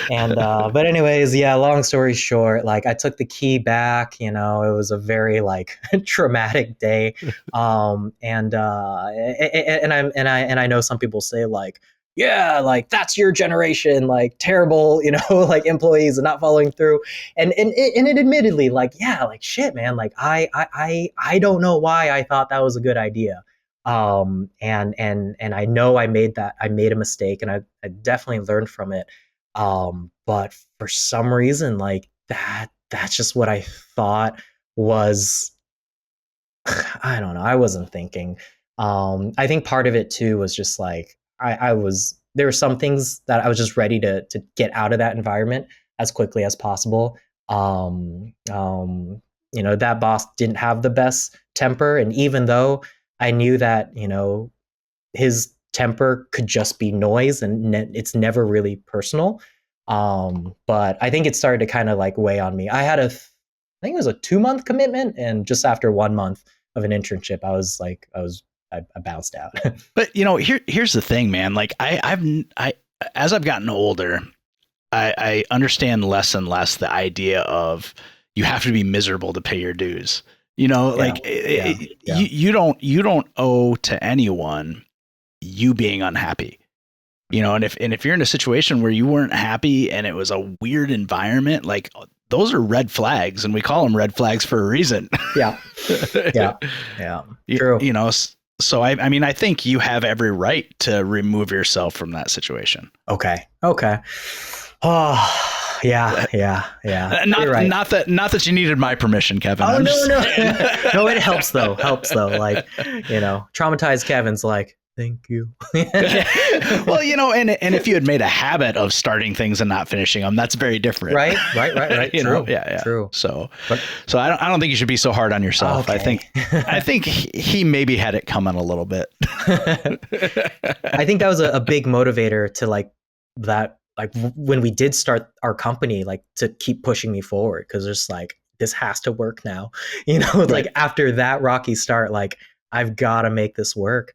But anyways, yeah, long story short, like I took the key back. It was a very like traumatic day. And I know some people say like, yeah, like that's your generation, like terrible, like employees and not following through. And it admittedly, like, yeah, like shit, man, like I don't know why I thought that was a good idea. And I know I made a mistake, and I definitely learned from it. But for some reason, like that's just what I thought was, I don't know, I wasn't thinking. I think part of it too was just like, there were some things that I was just ready to get out of that environment as quickly as possible. That boss didn't have the best temper, and even though I knew that, his temper could just be noise, and it's never really personal. But I think it started to kind of like weigh on me. I think it was a 2-month commitment, and just after 1 month of an internship, I bounced out. But here's the thing, man. Like as I've gotten older, I understand less and less the idea of you have to be miserable to pay your dues. Like you don't owe to anyone you being unhappy. And if you're in a situation where you weren't happy and it was a weird environment, like those are red flags, and we call them red flags for a reason. Yeah. True. So I think you have every right to remove yourself from that situation. Okay. Oh, Yeah, yeah. You're Not right. not that you needed my permission, Kevin. Oh I'm no, just no, saying. no! It helps though. Helps though. Like, traumatized Kevin's like, thank you. Well, and if you had made a habit of starting things and not finishing them, that's very different. Right, right, right, right. True, Yeah, yeah. true. So, But I don't think you should be so hard on yourself. okay. I think he maybe had it coming a little bit. I think that was a big motivator to when we did start our company, like to keep pushing me forward because it's like this has to work now. Like Right. after that rocky start, like I've got to make this work.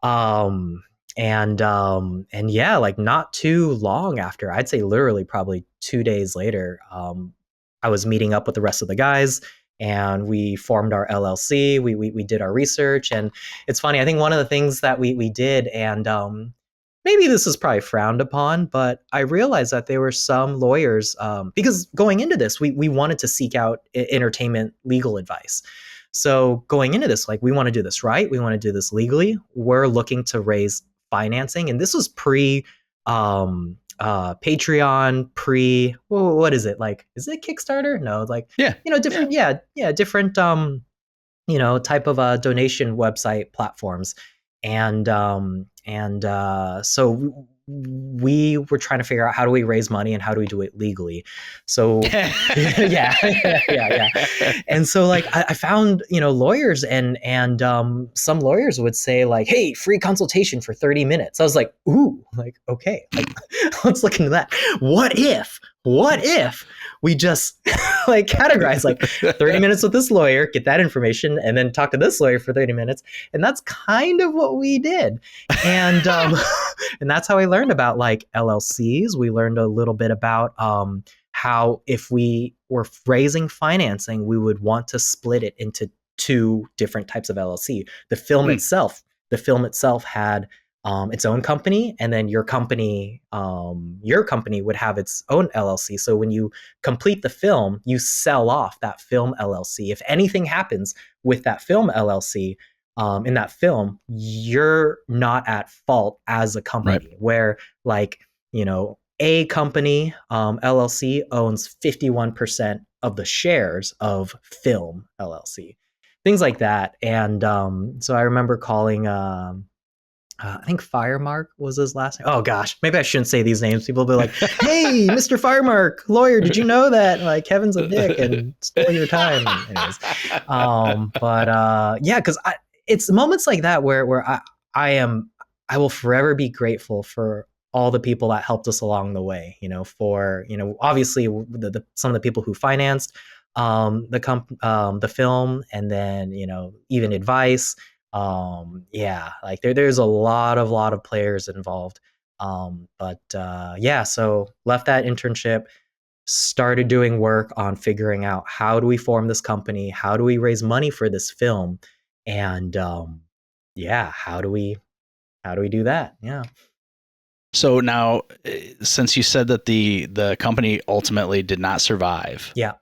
And yeah, like not too long after, I'd say literally probably 2 days later, I was meeting up with the rest of the guys and we formed our LLC. We did our research, and it's funny. I think one of the things that we did, and maybe this is probably frowned upon, but I realized that there were some lawyers, because going into this, we wanted to seek out entertainment legal advice. So going into this, like we want to do this right, we want to do this legally. We're looking to raise financing, and this was pre Patreon, what is it, like, is it Kickstarter? No, like, Yeah. different, different type of donation website platforms. So we were trying to figure out how do we raise money and how do we do it legally. So yeah. And so like I found lawyers, and some lawyers would say like, hey, free consultation for 30 minutes. I was like, ooh, like, okay, like let's look into that. What if we just like categorize like 30 minutes with this lawyer, get that information, and then talk to this lawyer for 30 minutes. And that's kind of what we did. And and that's how I learned about like LLCs. We learned a little bit about how if we were raising financing, we would want to split it into two different types of LLC. The film itself had its own company, and then your company would have its own LLC. So when you complete the film, you sell off that film LLC. If anything happens with that film LLC, in that film, you're not at fault as a company. Right. Where like a company LLC owns 51% of the shares of film LLC, things like that. And so I remember calling. I think Firemark was his last name. Oh gosh, maybe I shouldn't say these names. People will be like, "Hey, Mr. Firemark, lawyer, did you know that like Kevin's a dick and stole your time?" Anyways, yeah, because it's moments like that where I will forever be grateful for all the people that helped us along the way. For obviously some of the people who financed the film, and then even advice. Yeah, like there's a lot of players involved. Yeah, so left that internship, started doing work on figuring out how do we form this company, how do we raise money for this film, and yeah, how do we do that? Yeah. So now, since you said that the company ultimately did not survive, Yeah.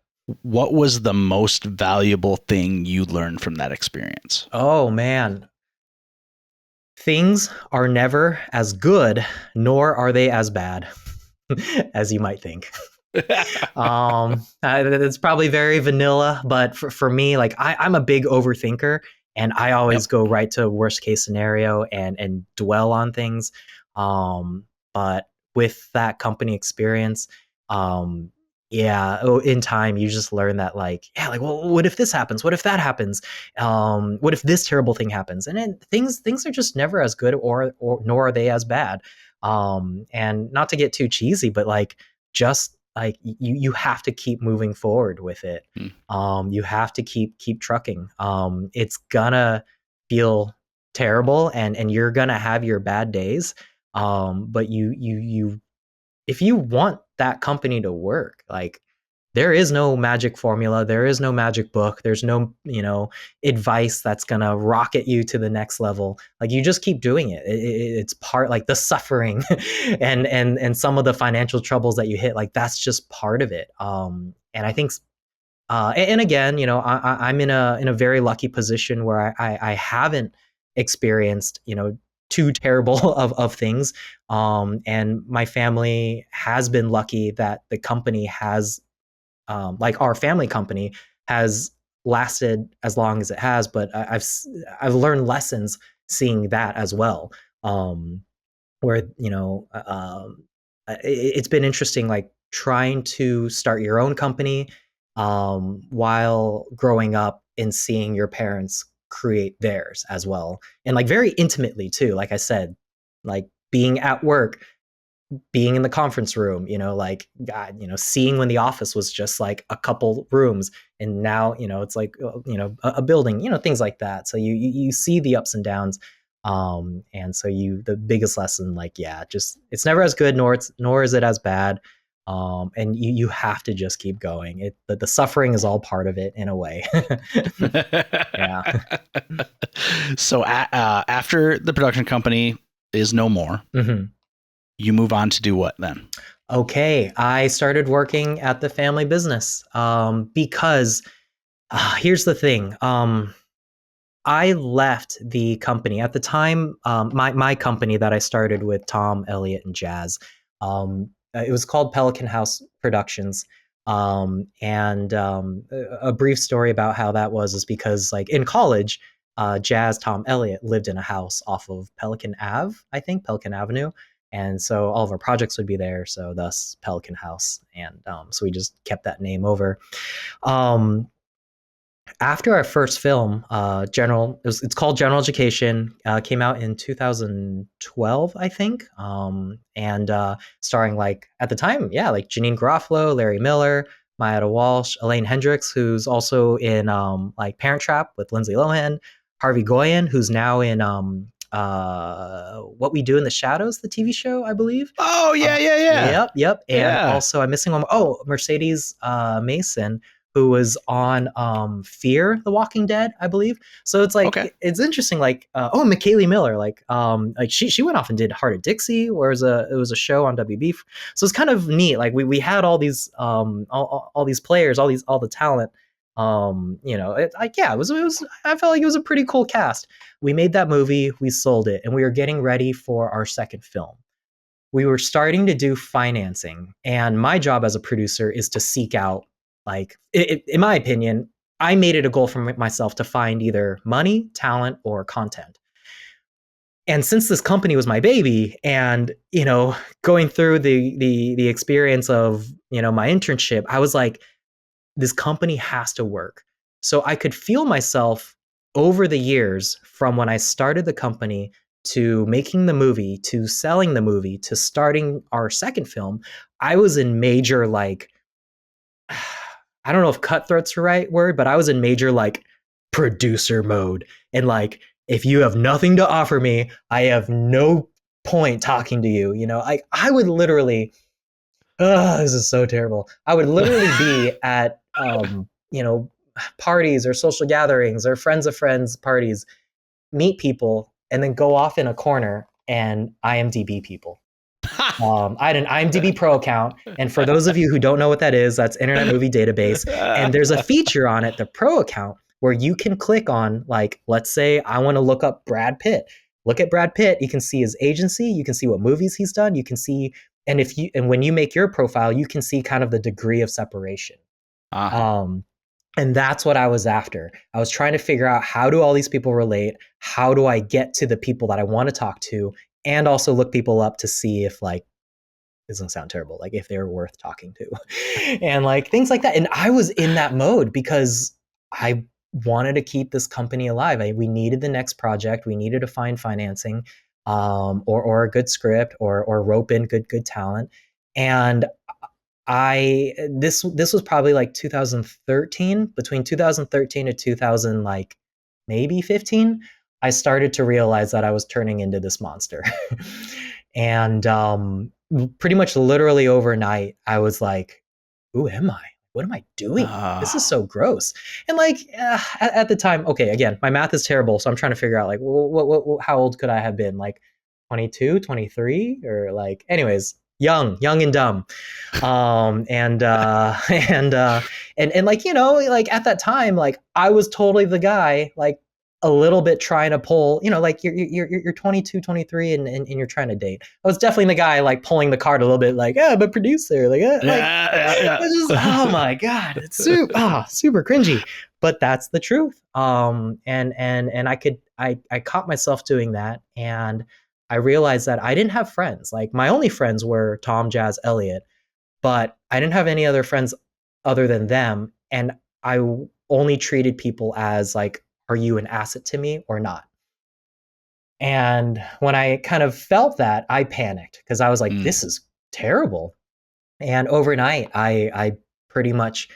what was the most valuable thing you learned from that experience? Oh man. Things are never as good, nor are they as bad as you might think. It's probably very vanilla, but for me, like I'm a big overthinker, and I always Yep. go right to worst case scenario and dwell on things. But with that company experience, yeah, in time you just learn that like, yeah, like, well, what if this happens? What if that happens? What if this terrible thing happens? And then things are just never as good, or nor are they as bad. And not to get too cheesy, but like just like you have to keep moving forward with it. You have to keep trucking. It's gonna feel terrible, and you're gonna have your bad days. But you if you want that company to work, like there is no magic formula, there is no magic book, there's no advice that's gonna rocket you to the next level. Like you just keep doing it. It's part, like the suffering and some of the financial troubles that you hit, like that's just part of it. And I think and again, I'm in a very lucky position where I haven't experienced too terrible of things. And my family has been lucky that the company has, like our family company, has lasted as long as it has. But I've learned lessons seeing that as well. Where it's been interesting, like trying to start your own company while growing up and seeing your parents create theirs as well, and like very intimately too. Like I said, like being at work, being in the conference room, like God, seeing when the office was just like a couple rooms, and now it's like a building, things like that. So you see the ups and downs, and so the biggest lesson, like just it's never as good, nor is it as bad, and you have to just keep going. The suffering is all part of it in a way. Yeah. So after the production company is no more, Mm-hmm. you move on to do what then? Okay, I started working at the family business because here's the thing. I left the company at the time. My company that I started with Tom, Elliot, and Jazz. It was called Pelican House Productions. And a brief story about how that was is because, like in college, Jazz, Tom, Elliot lived in a house off of Pelican Ave, I think Pelican Avenue, and so all of our projects would be there. So thus Pelican House, and so we just kept that name over. Um, After our first film, it's called General Education, came out in 2012, I think, and starring, like at the time, like Janine Garofalo, Larry Miller, Mayada Walsh, Elaine Hendricks, who's also in like Parent Trap with Lindsay Lohan, Harvey Goyen, who's now in What We Do in the Shadows, the TV show, I believe. Oh yeah. Yep. And Yeah. also, I'm missing one. Oh, Mercedes Mason, who was on Fear the Walking Dead, I believe. So it's like Okay. it's interesting. Like McKaylee Miller, like she went off and did Heart of Dixie, where it was a show on WB. So it's kind of neat. Like we had all these all these players, all the talent. It was I felt like it was a pretty cool cast. We made that movie, we sold it, and we were getting ready for our second film. We were starting to do financing, and my job as a producer is to seek out, like in my opinion, I made it a goal for myself to find either money, talent, or content. And since this company was my baby, and going through the experience of my internship, I was like, this company has to work. So I could feel myself over the years, from when I started the company to making the movie to selling the movie to starting our second film. I was in major, like, I don't know if cutthroat's the right word, but I was in major, like, producer mode. And like, if you have nothing to offer me, I have no point talking to you. I would literally, this is so terrible. I would literally be at parties or social gatherings or friends of friends parties, meet people, and then go off in a corner and IMDb people. I had an IMDb Pro account, and for those of you who don't know what that is, that's Internet Movie Database. And there's a feature on it, the Pro account, where you can click on, like, let's say I want to look up Brad Pitt. Look at Brad Pitt. You can see his agency. You can see what movies he's done. You can see, and when you make your profile, you can see kind of the degree of separation. Um, and that's what I was after. I was trying to figure out, how do all these people relate? How do I get to the people that I want to talk to? And also look people up to see if, like, this doesn't sound terrible, like if they're worth talking to and like things like that. And I was in that mode because I wanted to keep this company alive. We needed the next project. We needed to find financing, or a good script, or rope in good talent. And this was probably like 2013, between 2013 to 2000, like maybe 15, I started to realize that I was turning into this monster. And pretty much literally overnight, I was like, who am I? What am I doing? This is so gross. And like, at the time, okay, again, my math is terrible, so I'm trying to figure out, like, how old could I have been? Like 22, 23, or like, anyways, young and dumb. And and like, like at that time, like I was totally the guy, like a little bit trying to pull, like you're 22, 23 and you're trying to date. I was definitely the guy like pulling the card a little bit like, I'm a producer. Like Yeah, it's just, oh my God, it's super cringy. But that's the truth. And I caught myself doing that. And I realized that I didn't have friends. Like my only friends were Tom, Jazz, Elliot, but I didn't have any other friends other than them. And I only treated people as like, are you an asset to me or not? And when I kind of felt that, I panicked because I was like, Mm. this is terrible. And overnight, I pretty much,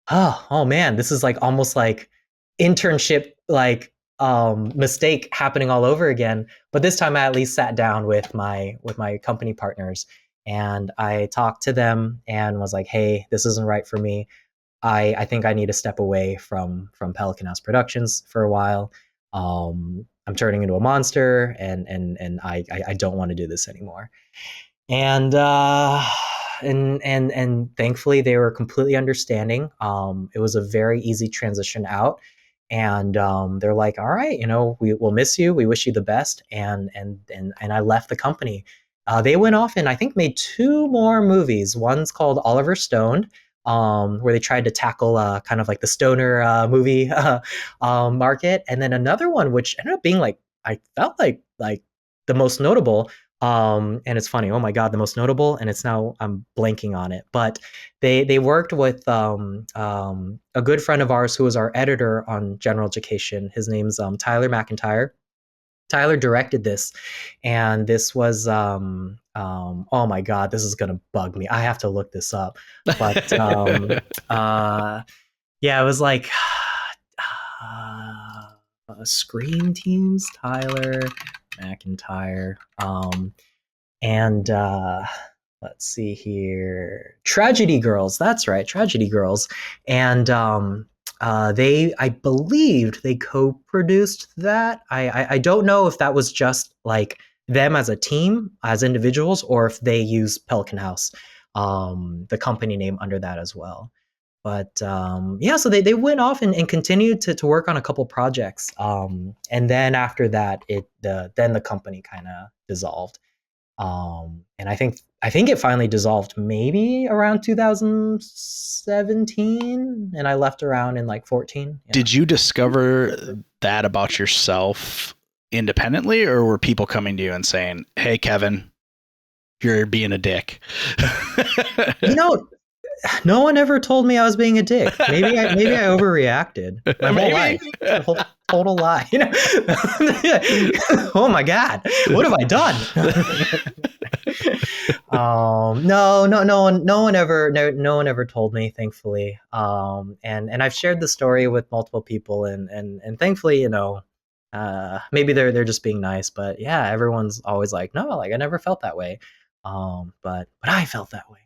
oh man, this is like almost like internship mistake happening all over again. But this time I at least sat down with my company partners and I talked to them and was like, hey, this isn't right for me. I think I need to step away from Pelican House Productions for a while. I'm turning into a monster, and I don't want to do this anymore. And and thankfully they were completely understanding. It was a very easy transition out, and they're like, all right, we will miss you. We wish you the best. And I left the company. They went off and I think made two more movies. One's called Oliver Stone, where they tried to tackle kind of like the stoner movie market, and then another one which ended up being like I felt like the most notable. And it's funny, oh my God, the most notable, and it's now I'm blanking on it. But they worked with a good friend of ours who was our editor on General Education. His name's Tyler McIntyre. Tyler directed this, and this was oh my God, this is gonna bug me. I have to look this up. But yeah, it was like Scream Teams, Tyler McIntyre. And let's see here, Tragedy Girls. That's right, Tragedy Girls. And I believed they co-produced that. I don't know if that was just like them as a team, as individuals, or if they used Pelican House, the company name under that as well. But yeah, so they went off and continued to work on a couple projects. And then after that, then the company kind of dissolved. And I think it finally dissolved maybe around 2017, and I left around in like 14. Yeah. Did you discover that about yourself independently, or were people coming to you and saying, hey, Kevin, you're being a dick? No one ever told me I was being a dick. Maybe I overreacted my whole life. A whole total lie. Oh my God, what have I done? No one ever told me, thankfully. And I've shared the story with multiple people, and thankfully, maybe they're just being nice, but yeah, everyone's always like, no, like I never felt that way. But I felt that way.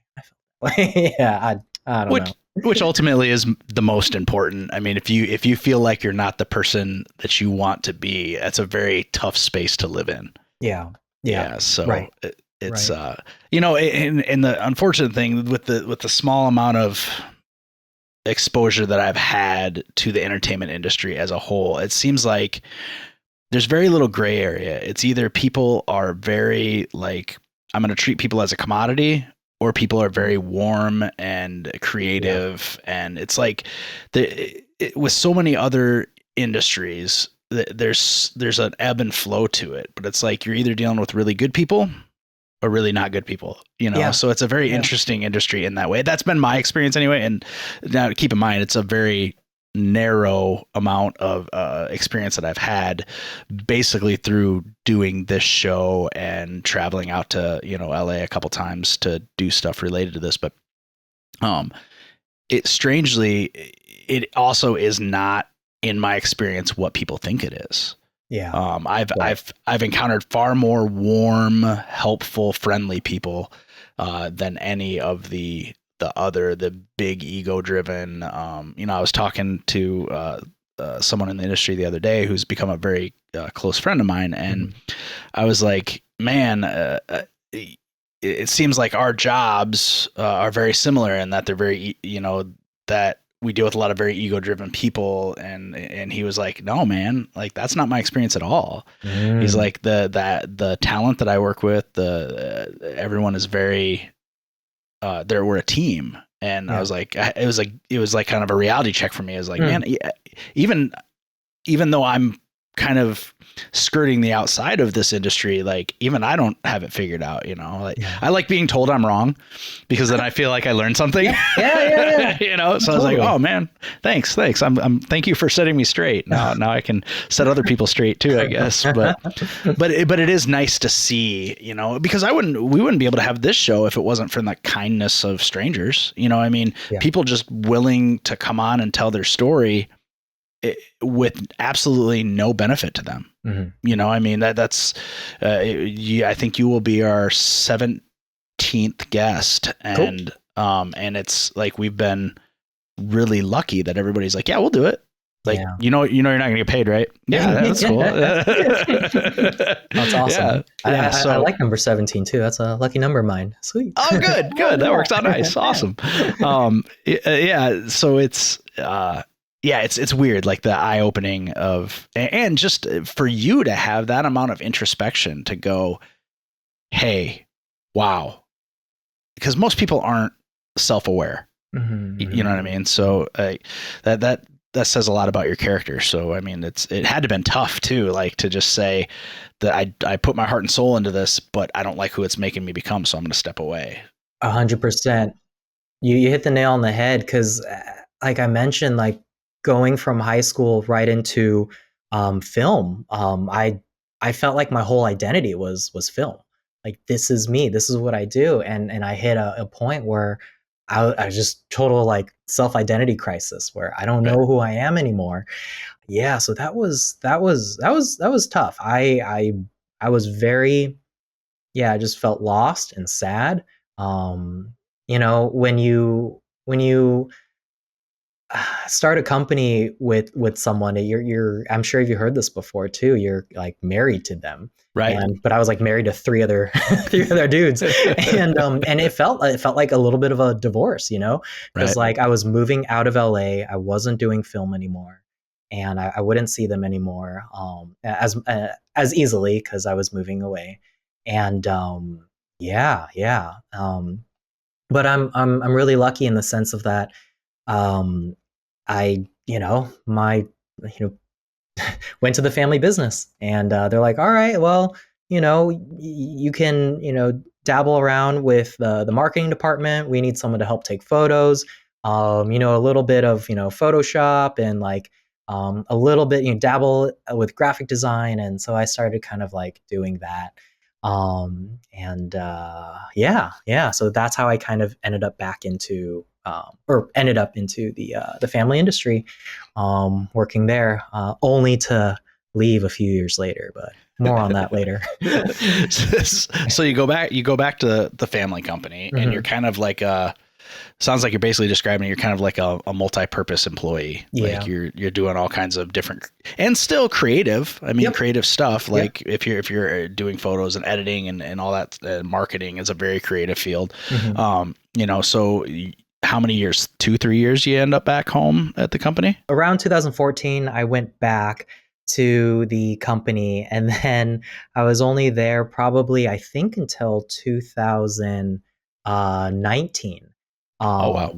Yeah, I don't know. Which ultimately is the most important. I mean, if you feel like you're not the person that you want to be, that's a very tough space to live in. Yeah. So right. It's right. And the unfortunate thing with the small amount of exposure that I've had to the entertainment industry as a whole, it seems like there's very little gray area. It's either people are very like, I'm going to treat people as a commodity, or people are very warm and creative. Yeah. And it's like with so many other industries, there's an ebb and flow to it, but it's like you're either dealing with really good people or really not good people, Yeah. So it's a very interesting industry in that way. That's been my experience anyway. And now keep in mind, it's a very narrow amount of experience that I've had basically through doing this show and traveling out to, LA a couple times to do stuff related to this. But it also is not, in my experience, what people think it is. Yeah. I've encountered far more warm, helpful, friendly people than any of the big ego driven. I was talking to someone in the industry the other day who's become a very close friend of mine, and I was like, man, it seems like our jobs are very similar in that they're very, that we deal with a lot of very ego driven people, and he was like, no, man, like that's not my experience at all. He's like the talent that I work with, everyone is very, we're a team. And I was like, it was like kind of a reality check for me. I was like, man, even though I'm kind of skirting the outside of this industry, like even I don't have it figured out, like I like being told I'm wrong, because then I feel like I learned something. Yeah. So totally. I was like, oh man, thanks. I'm thank you for setting me straight. Now I can set other people straight too, I guess. But it is nice to see, because we wouldn't be able to have this show if it wasn't for the kindness of strangers. People just willing to come on and tell their story with absolutely no benefit to them. That's I think you will be our 17th guest, and cool. And it's like we've been really lucky that everybody's like, yeah, we'll do it. Like, you're not gonna get paid, right? Yeah, that's cool. That's awesome. Yeah. So I like number 17 too. That's a lucky number of mine. Sweet. Oh, good. That works out nice. Awesome. So it's it's weird, like the eye opening of, and just for you to have that amount of introspection to go, hey, wow. Because most people aren't self-aware. You know what I mean? So that says a lot about your character. So, I mean, it had to been tough too, like to just say that I put my heart and soul into this, but I don't like who it's making me become. So I'm going to step away. 100%. You hit the nail on the head. Cause like I mentioned, like, going from high school right into film, I felt like my whole identity was film. Like, this is me. This is what I do. And I hit a point where I was just total like self-identity crisis, where I don't know who I am anymore. Yeah, so that was tough. I was very, I just felt lost and sad. When you start a company with someone, you're I'm sure you've heard this before too, you're like married to them, right? But I was like married to three other dudes, and it felt like a little bit of a divorce, because like I was moving out of LA, I wasn't doing film anymore, and I wouldn't see them anymore as easily because I was moving away, and but I'm really lucky in the sense of that. I, went to the family business, and they're like, all right, well, you can, dabble around with the marketing department. We need someone to help take photos. A little bit of, Photoshop, and like, a little bit, dabble with graphic design. And so I started kind of like doing that. So that's how I kind of ended up into the family industry, working there, only to leave a few years later, but more on that later. So you go back to the family company, and you're kind of like sounds like you're basically describing you're kind of like a multi-purpose employee. Yeah. Like you're doing all kinds of different and still creative. I mean, creative stuff. Like if you're doing photos and editing and all that, marketing is a very creative field. So how many years, 2-3 years you end up back home at the company? Around 2014, I went back to the company, and then I was only there probably, I think, until 2019. Oh, wow.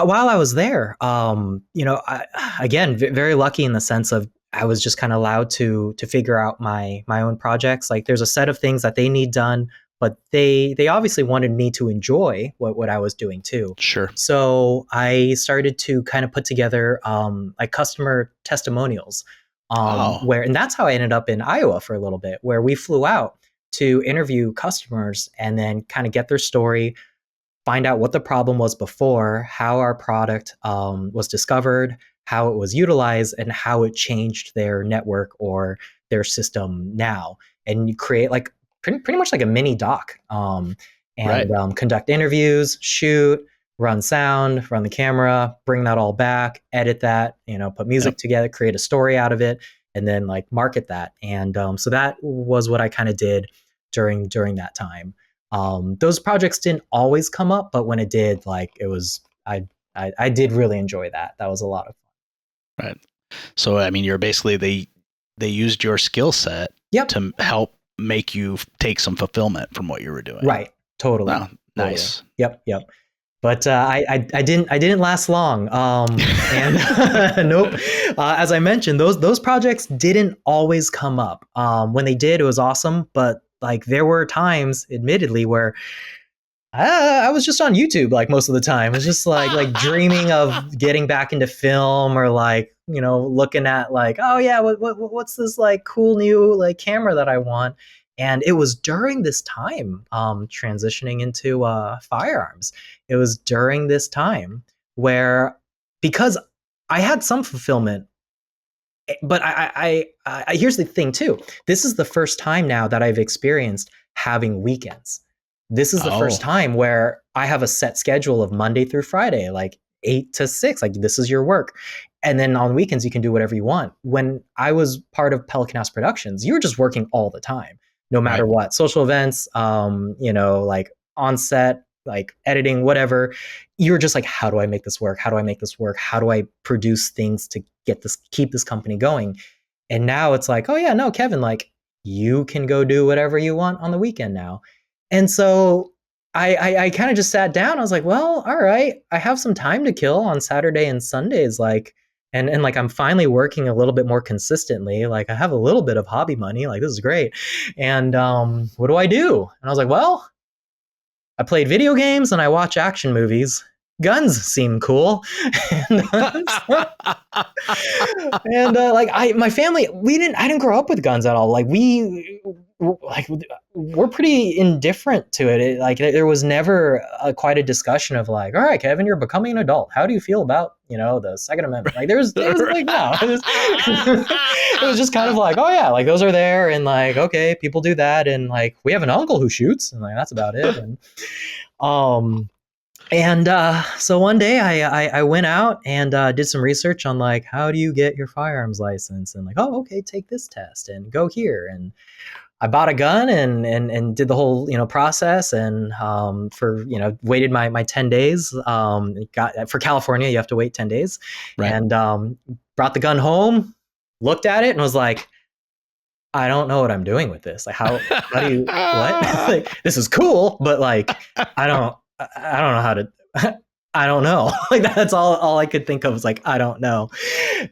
While I was there, again, very lucky in the sense of I was just kind of allowed to figure out my own projects. Like, there's a set of things that they need done, but they obviously wanted me to enjoy what I was doing too. Sure. So I started to kind of put together like customer testimonials, and that's how I ended up in Iowa for a little bit, where we flew out to interview customers and then kind of get their story, find out what the problem was before, how our product was discovered, how it was utilized, and how it changed their network or their system now. And you create like pretty much like a mini doc, conduct interviews, shoot, run sound, run the camera, bring that all back, edit that, put music together, create a story out of it, and then like market that. And so that was what I kind of did during that time. Those projects didn't always come up, but when it did, like it was, I did really enjoy that. That was a lot of fun. Right. So I mean, you're basically they used your skill set Yep. to help make you take some fulfillment from what you were doing. Right. Totally. Wow, nice. Totally. Yep. Yep. But I didn't last long. And nope. As I mentioned, those projects didn't always come up. When they did, it was awesome. But like there were times, admittedly, where I was just on YouTube like most of the time. It was just like dreaming of getting back into film, or like looking at like, oh yeah, what's this like cool new like camera that I want. And it was during this time, transitioning into firearms. It was during this time where, because I had some fulfillment, but here's the thing too. This is the first time now that I've experienced having weekends. This is the first time where I have a set schedule of Monday through Friday, like 8 to 6, like this is your work. And then on weekends, you can do whatever you want. When I was part of Pelican House Productions, you were just working all the time, no matter what. Social events, like on set, like editing, whatever. You're just like, how do I make this work? How do I make this work? How do I produce things to keep this company going? And now it's like, oh yeah, no, Kevin, like you can go do whatever you want on the weekend now. And so I kind of just sat down. I was like, well, all right, I have some time to kill on Saturday and Sundays, like, and like I'm finally working a little bit more consistently. Like I have a little bit of hobby money. Like this is great. And what do I do? And I was like, well, I played video games and I watch action movies. Guns seem cool. And like my family, I didn't grow up with guns at all. Like we're pretty indifferent to it. Like there was never quite a discussion of like, all right, Kevin, you're becoming an adult. How do you feel about, the Second Amendment? Like there was like, no, it was just kind of like, oh yeah, like those are there. And like, okay, people do that. And like, we have an uncle who shoots, and like, that's about it. And so one day I went out and did some research on like, how do you get your firearms license? And like, oh, okay, take this test and go here. And I bought a gun and did the whole, process. And waited my 10 days. For California, you have to wait 10 days. Right. And brought the gun home, looked at it, and was like, I don't know what I'm doing with this. Like, how do you, what? Like, this is cool, but like, I don't know how to, I don't know. Like that's all I could think of was like, I don't know.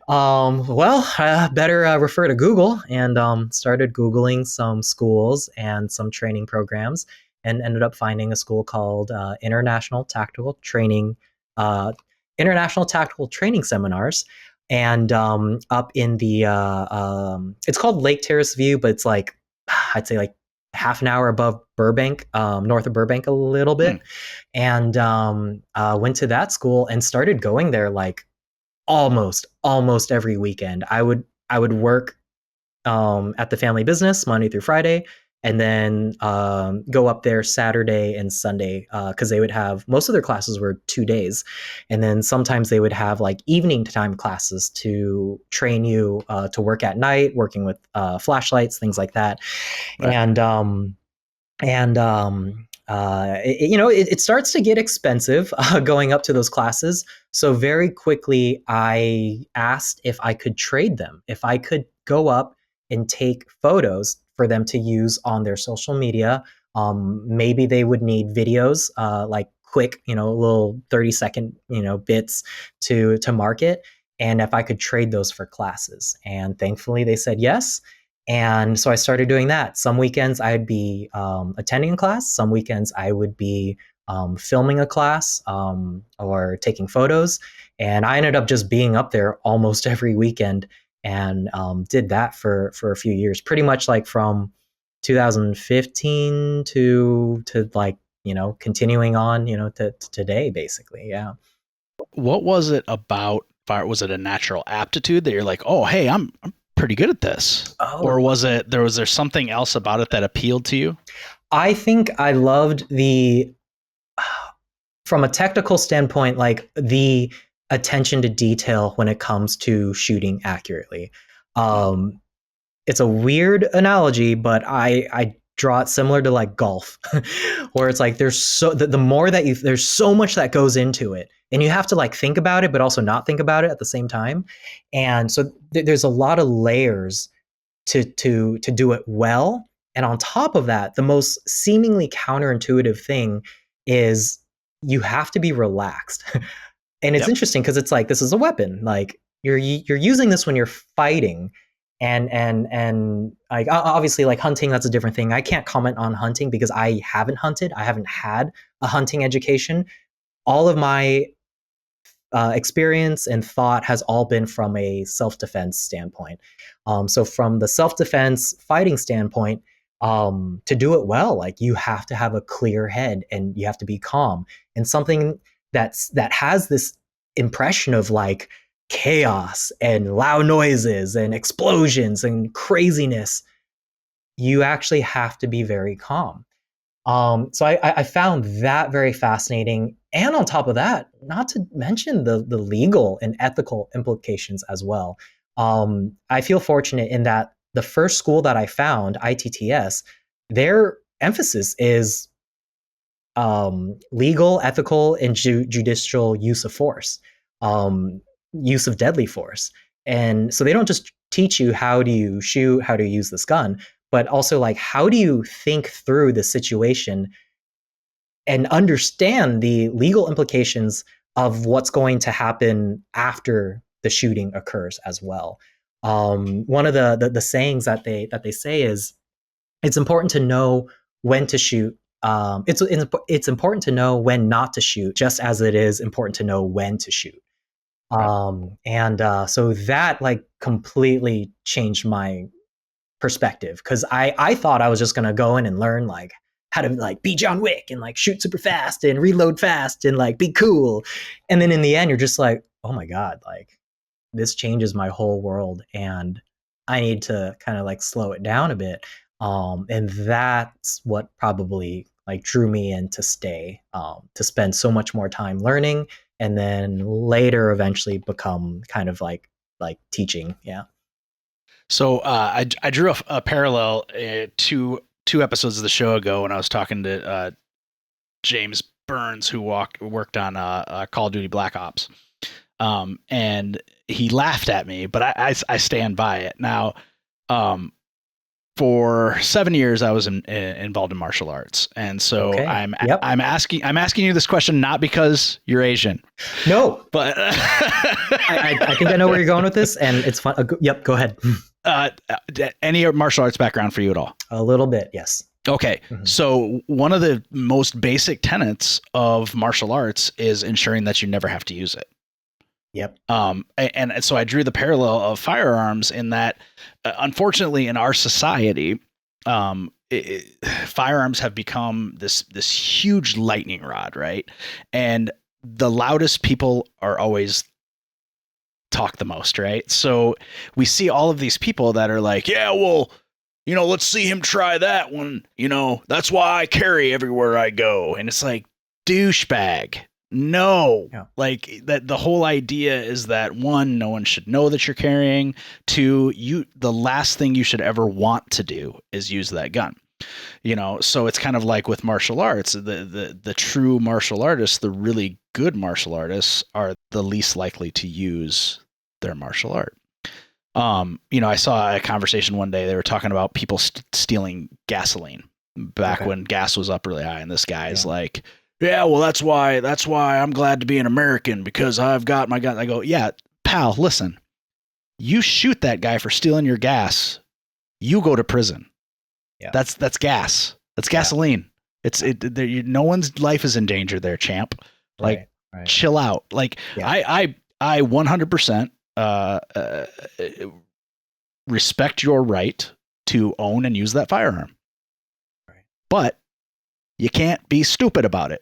Better refer to Google, and started Googling some schools and some training programs, and ended up finding a school called International Tactical Training Seminars. And up in the, it's called Lake Terrace View, but it's like, I'd say like half an hour above Burbank, north of Burbank a little bit. And went to that school and started going there like almost every weekend. I would work at the family business Monday through Friday, and then go up there Saturday and Sunday, because they would have, most of their classes were 2 days. And then sometimes they would have like evening time classes to train you to work at night, working with flashlights, things like that. Right. It starts to get expensive going up to those classes. So very quickly, I asked if I could trade them, if I could go up and take photos for them to use on their social media. Maybe they would need videos, like quick, little 30-second, bits to market. And if I could trade those for classes. And thankfully they said yes. And so I started doing that. Some weekends I'd be attending a class. Some weekends I would be filming a class or taking photos. And I ended up just being up there almost every weekend, and did that for a few years, pretty much like from 2015 to like, continuing on, to today, basically. Yeah. What was it about fire? Was it a natural aptitude that you're like, oh, hey, I'm pretty good at this? Or was there something else about it that appealed to you? I think I loved from a technical standpoint, like the attention to detail when it comes to shooting accurately. It's a weird analogy, but I draw it similar to like golf, where it's like the more that there's so much that goes into it, and you have to like think about it, but also not think about it at the same time. And so there's a lot of layers to do it well. And on top of that, the most seemingly counterintuitive thing is you have to be relaxed. And it's Yep. interesting because it's like this is a weapon. Like you're using this when you're fighting, and like obviously like hunting, that's a different thing. I can't comment on hunting because I haven't hunted. I haven't had a hunting education. All of my experience and thought has all been from a self-defense standpoint. So from the self-defense fighting standpoint, to do it well, like you have to have a clear head and you have to be calm. And something that has this impression of like chaos and loud noises and explosions and craziness, you actually have to be very calm. So I found that very fascinating. And on top of that, not to mention the legal and ethical implications as well. I feel fortunate in that the first school that I found, ITTS, their emphasis is legal, ethical, and judicial use of force, use of deadly force. And so they don't just teach you how do you shoot, how to use this gun, but also like how do you think through the situation and understand the legal implications of what's going to happen after the shooting occurs as well. One of the sayings that they say is it's important to know when to shoot. It's important to know when not to shoot, just as it is important to know when to shoot. Right. So that like completely changed my perspective because I thought I was just gonna go in and learn like how to like be John Wick and like shoot super fast and reload fast and like be cool. And then in the end, you're just like, oh my God, like this changes my whole world and I need to kind of like slow it down a bit. And that's what probably like drew me in to stay, to spend so much more time learning and then later eventually become kind of like teaching. Yeah. So I drew a parallel two episodes of the show ago when I was talking to James Burns, who worked on Call of Duty Black Ops, and he laughed at me, but I stand by it. Now, for 7 years, I was involved in martial arts, and so Okay. I'm asking you this question not because you're Asian, No, but I think I know where you're going with this, and it's fun. Yep, go ahead. Any martial arts background for you at all? A little bit, yes. Okay. Mm-hmm. So one of the most basic tenets of martial arts is ensuring that you never have to use it. Yep. And so I drew the parallel of firearms in that, unfortunately, in our society, firearms have become this huge lightning rod, right? And the loudest people are always talk the most, right? So we see all of these people that are like, yeah, well, let's see him try that one. That's why I carry everywhere I go. And it's like, douchebag. No, yeah. Like that. The whole idea is that one, no one should know that you're carrying. Two, the last thing you should ever want to do is use that gun. So it's kind of like with martial arts, the true martial artists, the really good martial artists are the least likely to use their martial art. I saw a conversation one day. They were talking about people stealing gasoline back when gas was up really high. And this guy's like, yeah, well, that's why I'm glad to be an American because I've got my gun. I go, yeah, pal, listen, you shoot that guy for stealing your gas, you go to prison. Yeah. That's gas. That's gasoline. Yeah. No one's life is in danger there, champ. Like, right. Chill out. Like, yeah. I 100% respect your right to own and use that firearm. Right. But you can't be stupid about it.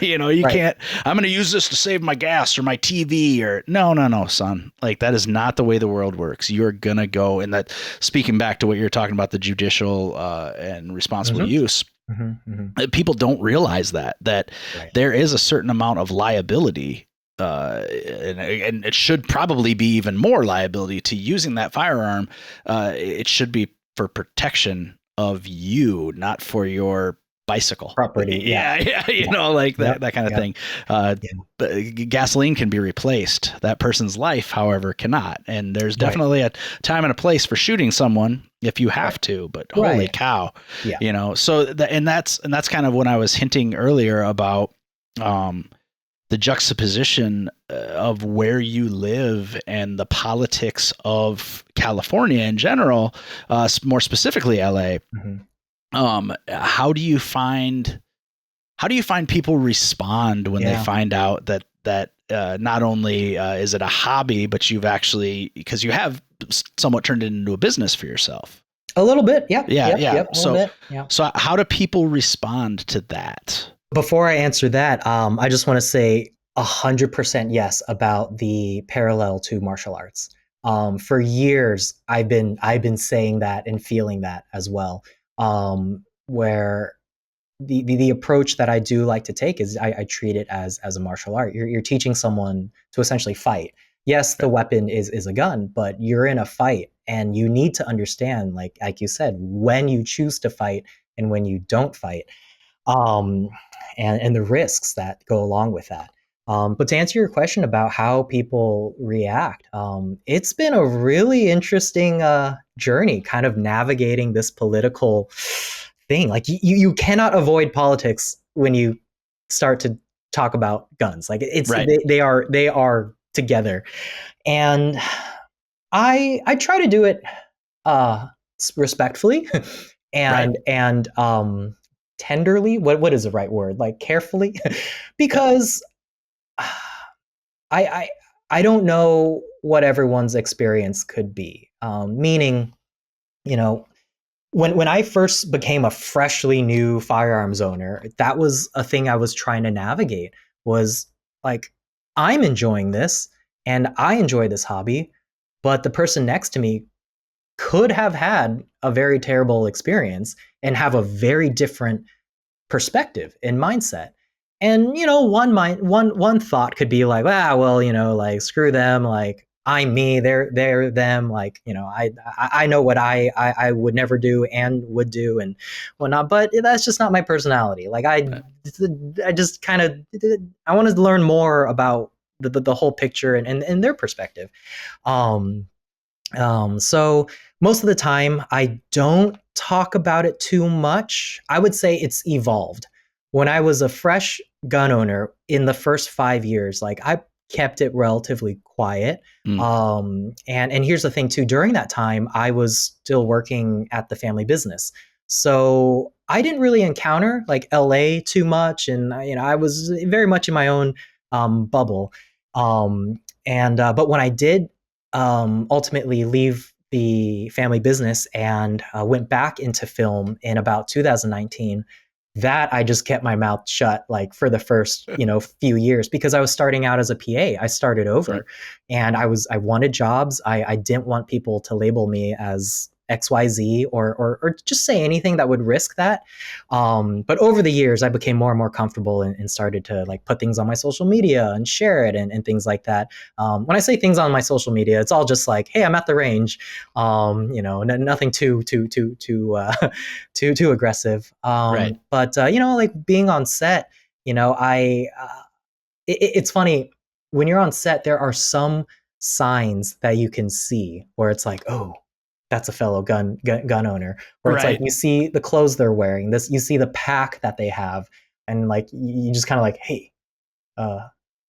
You right. Can't, I'm going to use this to save my gas or my TV or no, son. Like that is not the way the world works. You're going to go and that speaking back to what you're talking about, the judicial and responsible use. People don't realize that right. There is a certain amount of liability and it should probably be even more liability to using that firearm. It should be for protection of you, not for your bicycle. Property. Yeah. Yeah, Yeah. like Yep. that kind of Yep. thing. Yeah. But gasoline can be replaced. That person's life, however, cannot. And there's Right. definitely a time and a place for shooting someone if you have Right. to. But holy Right. cow, Yeah. So and that's kind of when I was hinting earlier about the juxtaposition of where you live and the politics of California in general, more specifically LA. Mm-hmm. How do you find people respond when they Yeah. find out that not only is it a hobby, but you've actually, because you have somewhat turned it into a business for yourself? A little bit. Yeah. Yeah, Yep. yeah. Yep. A little bit. Yeah. So how do people respond to that? Before I answer that, I just want to say 100% yes about the parallel to martial arts. For years, I've been saying that and feeling that as well. Where the approach that I do like to take is I treat it as a martial art. You're teaching someone to essentially fight. Yes, the weapon is a gun, but you're in a fight, and you need to understand, like you said, when you choose to fight and when you don't fight, um, and the risks that go along with that. But to answer your question about how people react, it's been a really interesting journey, kind of navigating this political thing. Like you cannot avoid politics when you start to talk about guns. Like it's Right. they are together, and I try to do it uh, respectfully Right. and tenderly. What is the right word? Like carefully, because I I I don't know what everyone's experience could be. Meaning, you know, when I first became a freshly new firearms owner, that was a thing I was trying to navigate. Was like, I'm enjoying this and I enjoy this hobby, but the person next to me could have had a very terrible experience and have a very different perspective and mindset. And one thought could be like, well, like screw them, like I'm me, they're them, like I know what I would never do and would do and whatnot, but that's just not my personality. Like I just kind of I wanted to learn more about the whole picture and their perspective. Um, so most of the time, I don't talk about it too much. I would say it's evolved. When I was a fresh gun owner in the first 5 years, like I kept it relatively quiet. Mm. And here's the thing too. During that time, I was still working at the family business, so I didn't really encounter like LA too much, and I was very much in my own bubble. And But when I did ultimately leave the family business and went back into film in about 2019, that I just kept my mouth shut like for the first few years, because I was starting out as a PA. I started over, and I wanted jobs. I didn't want people to label me as XYZ or just say anything that would risk that. But over the years, I became more and more comfortable and started to like put things on my social media and share it and things like that. When I say things on my social media, it's all just like, hey, I'm at the range. Nothing too aggressive. Right. But like being on set, it's funny when you're on set. There are some signs that you can see where it's like, oh, that's a fellow gun owner. Where it's like Right. you see the clothes they're wearing, you see the pack that they have, and like you just kind of like, hey,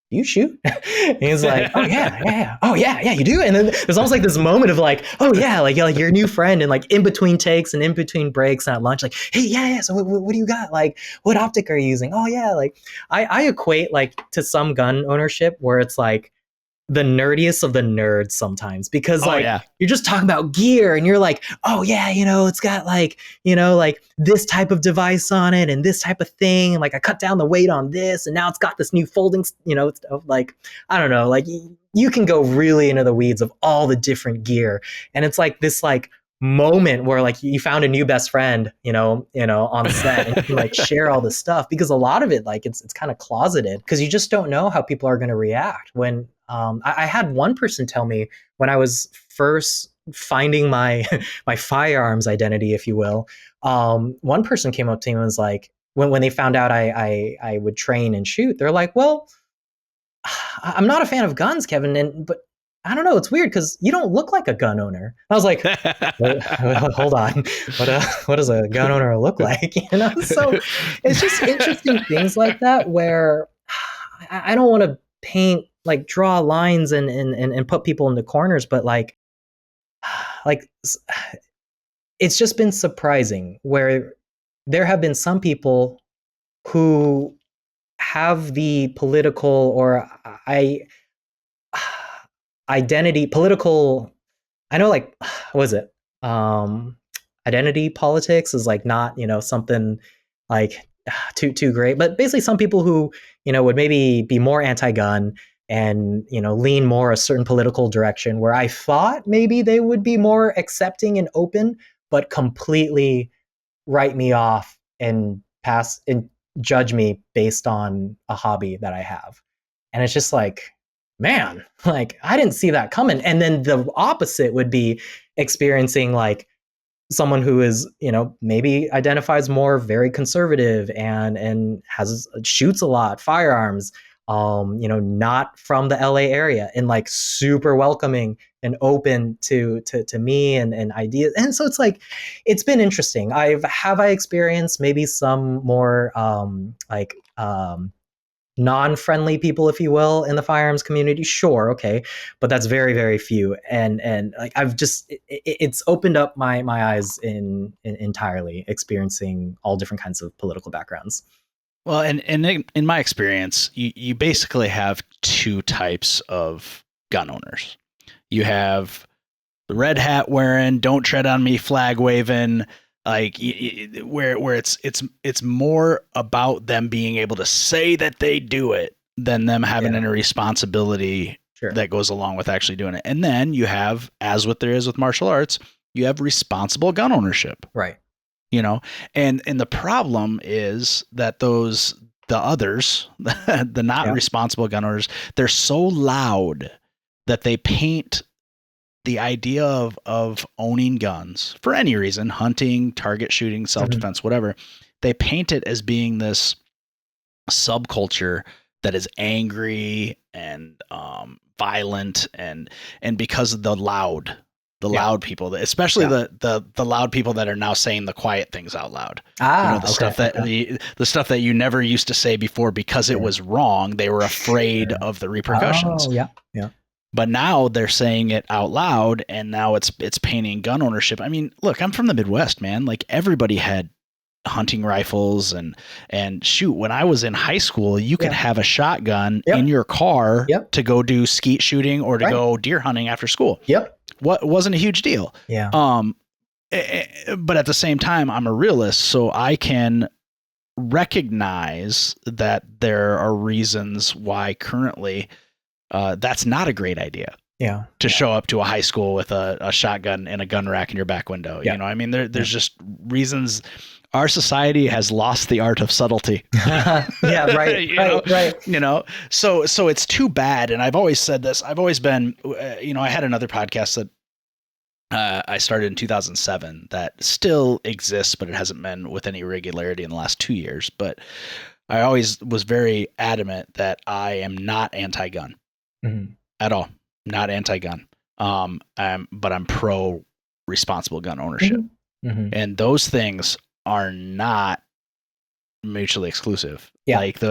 you shoot? And he's like, oh yeah, yeah, oh yeah, you do. And then there's almost like this moment of like, oh yeah, like your new friend, and like in between takes and in between breaks and at lunch, like, hey, yeah. So what do you got? Like, what optic are you using? Oh yeah, like I equate like to some gun ownership where it's like the nerdiest of the nerds sometimes, because Oh like yeah. you're just talking about gear and you're like, oh yeah, it's got like like this type of device on it and this type of thing, and like I cut down the weight on this and now it's got this new folding stuff. Like I don't know, like you can go really into the weeds of all the different gear, and it's like this like moment where like you found a new best friend on set, and you can like share all this stuff, because a lot of it like it's kind of closeted, because you just don't know how people are going to react when I had one person tell me when I was first finding my my firearms identity, if you will, one person came up to me and was like, when they found out I would train and shoot, they're like, well, I'm not a fan of guns, Kevin, but I don't know, it's weird because you don't look like a gun owner. I was like, hold on, what does a gun owner look like? You know, so it's just interesting things like that where I don't want to paint like draw lines and put people into corners, but like it's just been surprising where there have been some people who have the political or I identity political. I know, like, what is it? Identity politics is like not, something like too great, but basically some people who, would maybe be more anti-gun and, lean more a certain political direction where I thought maybe they would be more accepting and open, but completely write me off and pass and judge me based on a hobby that I have. And it's just like, man, like I didn't see that coming. And then the opposite would be experiencing like someone who is, maybe identifies more very conservative and has shoots a lot, firearms, not from the LA area and like super welcoming and open to me and ideas. And so it's like, it's been interesting. Have I experienced maybe some more non-friendly people, if you will, in the firearms community? Sure, okay, but that's very, very few. And like I've just it's opened up my eyes in entirely experiencing all different kinds of political backgrounds. Well, and in my experience, you basically have two types of gun owners. You have the red hat wearing, don't tread on me, flag waving, like where it's more about them being able to say that they do it than them having any responsibility that goes along with actually doing it. And then you have, as what there is with martial arts, you have responsible gun ownership. Right. And the problem is that the others, the not responsible gun owners, they're so loud that they paint the idea of owning guns for any reason, hunting, target shooting, self-defense, whatever, they paint it as being this subculture that is angry and violent and because of the loud people, especially the loud people that are now saying the quiet things out loud. Stuff that the stuff that you never used to say before because it was wrong. They were afraid of the repercussions. But now they're saying it out loud, and now it's painting gun ownership. I mean, look, I'm from the Midwest, man. Like everybody had hunting rifles and shoot. When I was in high school, you could have a shotgun in your car to go do skeet shooting or to go deer hunting after school. What wasn't a huge deal. But at the same time, I'm a realist, so I can recognize that there are reasons why currently that's not a great idea. To show up to a high school with a shotgun and a gun rack in your back window. I mean, there's just reasons. Our society has lost the art of subtlety. Right. So it's too bad. And I've always said this. I've always been, I had another podcast that I started in 2007 that still exists, but it hasn't been with any regularity in the last 2 years. But I always was very adamant that I am not anti-gun at all. Not anti-gun. But I'm pro responsible gun ownership. And those things are not mutually exclusive. Like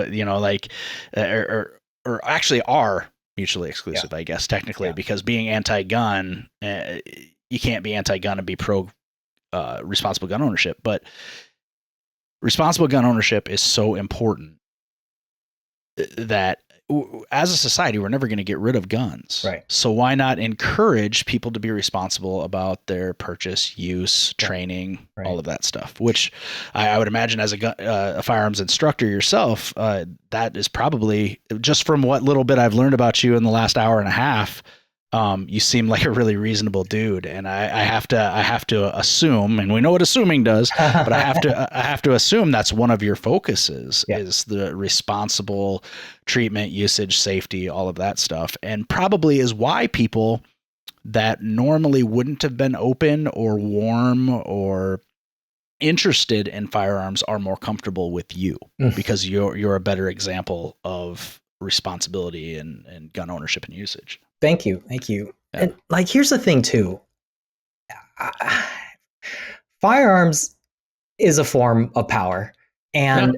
or actually are mutually exclusive, I guess, technically, because being anti-gun, you can't be anti-gun and be pro responsible gun ownership. But responsible gun ownership is so important that as a society, we're never going to get rid of guns. So why not encourage people to be responsible about their purchase, use, training, all of that stuff, which I would imagine as a firearms instructor yourself, that is probably, just from what little bit I've learned about you in the last hour and a half, you seem like a really reasonable dude. And I have to assume, and we know what assuming does, but I have to assume that's one of your focuses is the responsible treatment, usage, safety, all of that stuff. And probably is why people that normally wouldn't have been open or warm or interested in firearms are more comfortable with you because you're a better example of responsibility and gun ownership and usage. Thank you. Yeah. And like, here's the thing too. Firearms is a form of power, and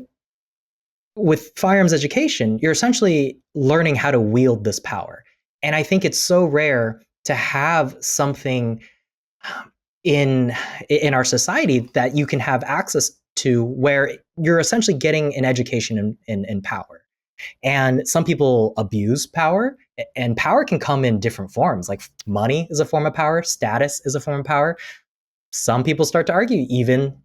with firearms education, you're essentially learning how to wield this power. And I think it's so rare to have something in our society that you can have access to where you're essentially getting an education in power. And some people abuse power, and power can come in different forms. Like money is a form of power, status is a form of power. Some people start to argue, even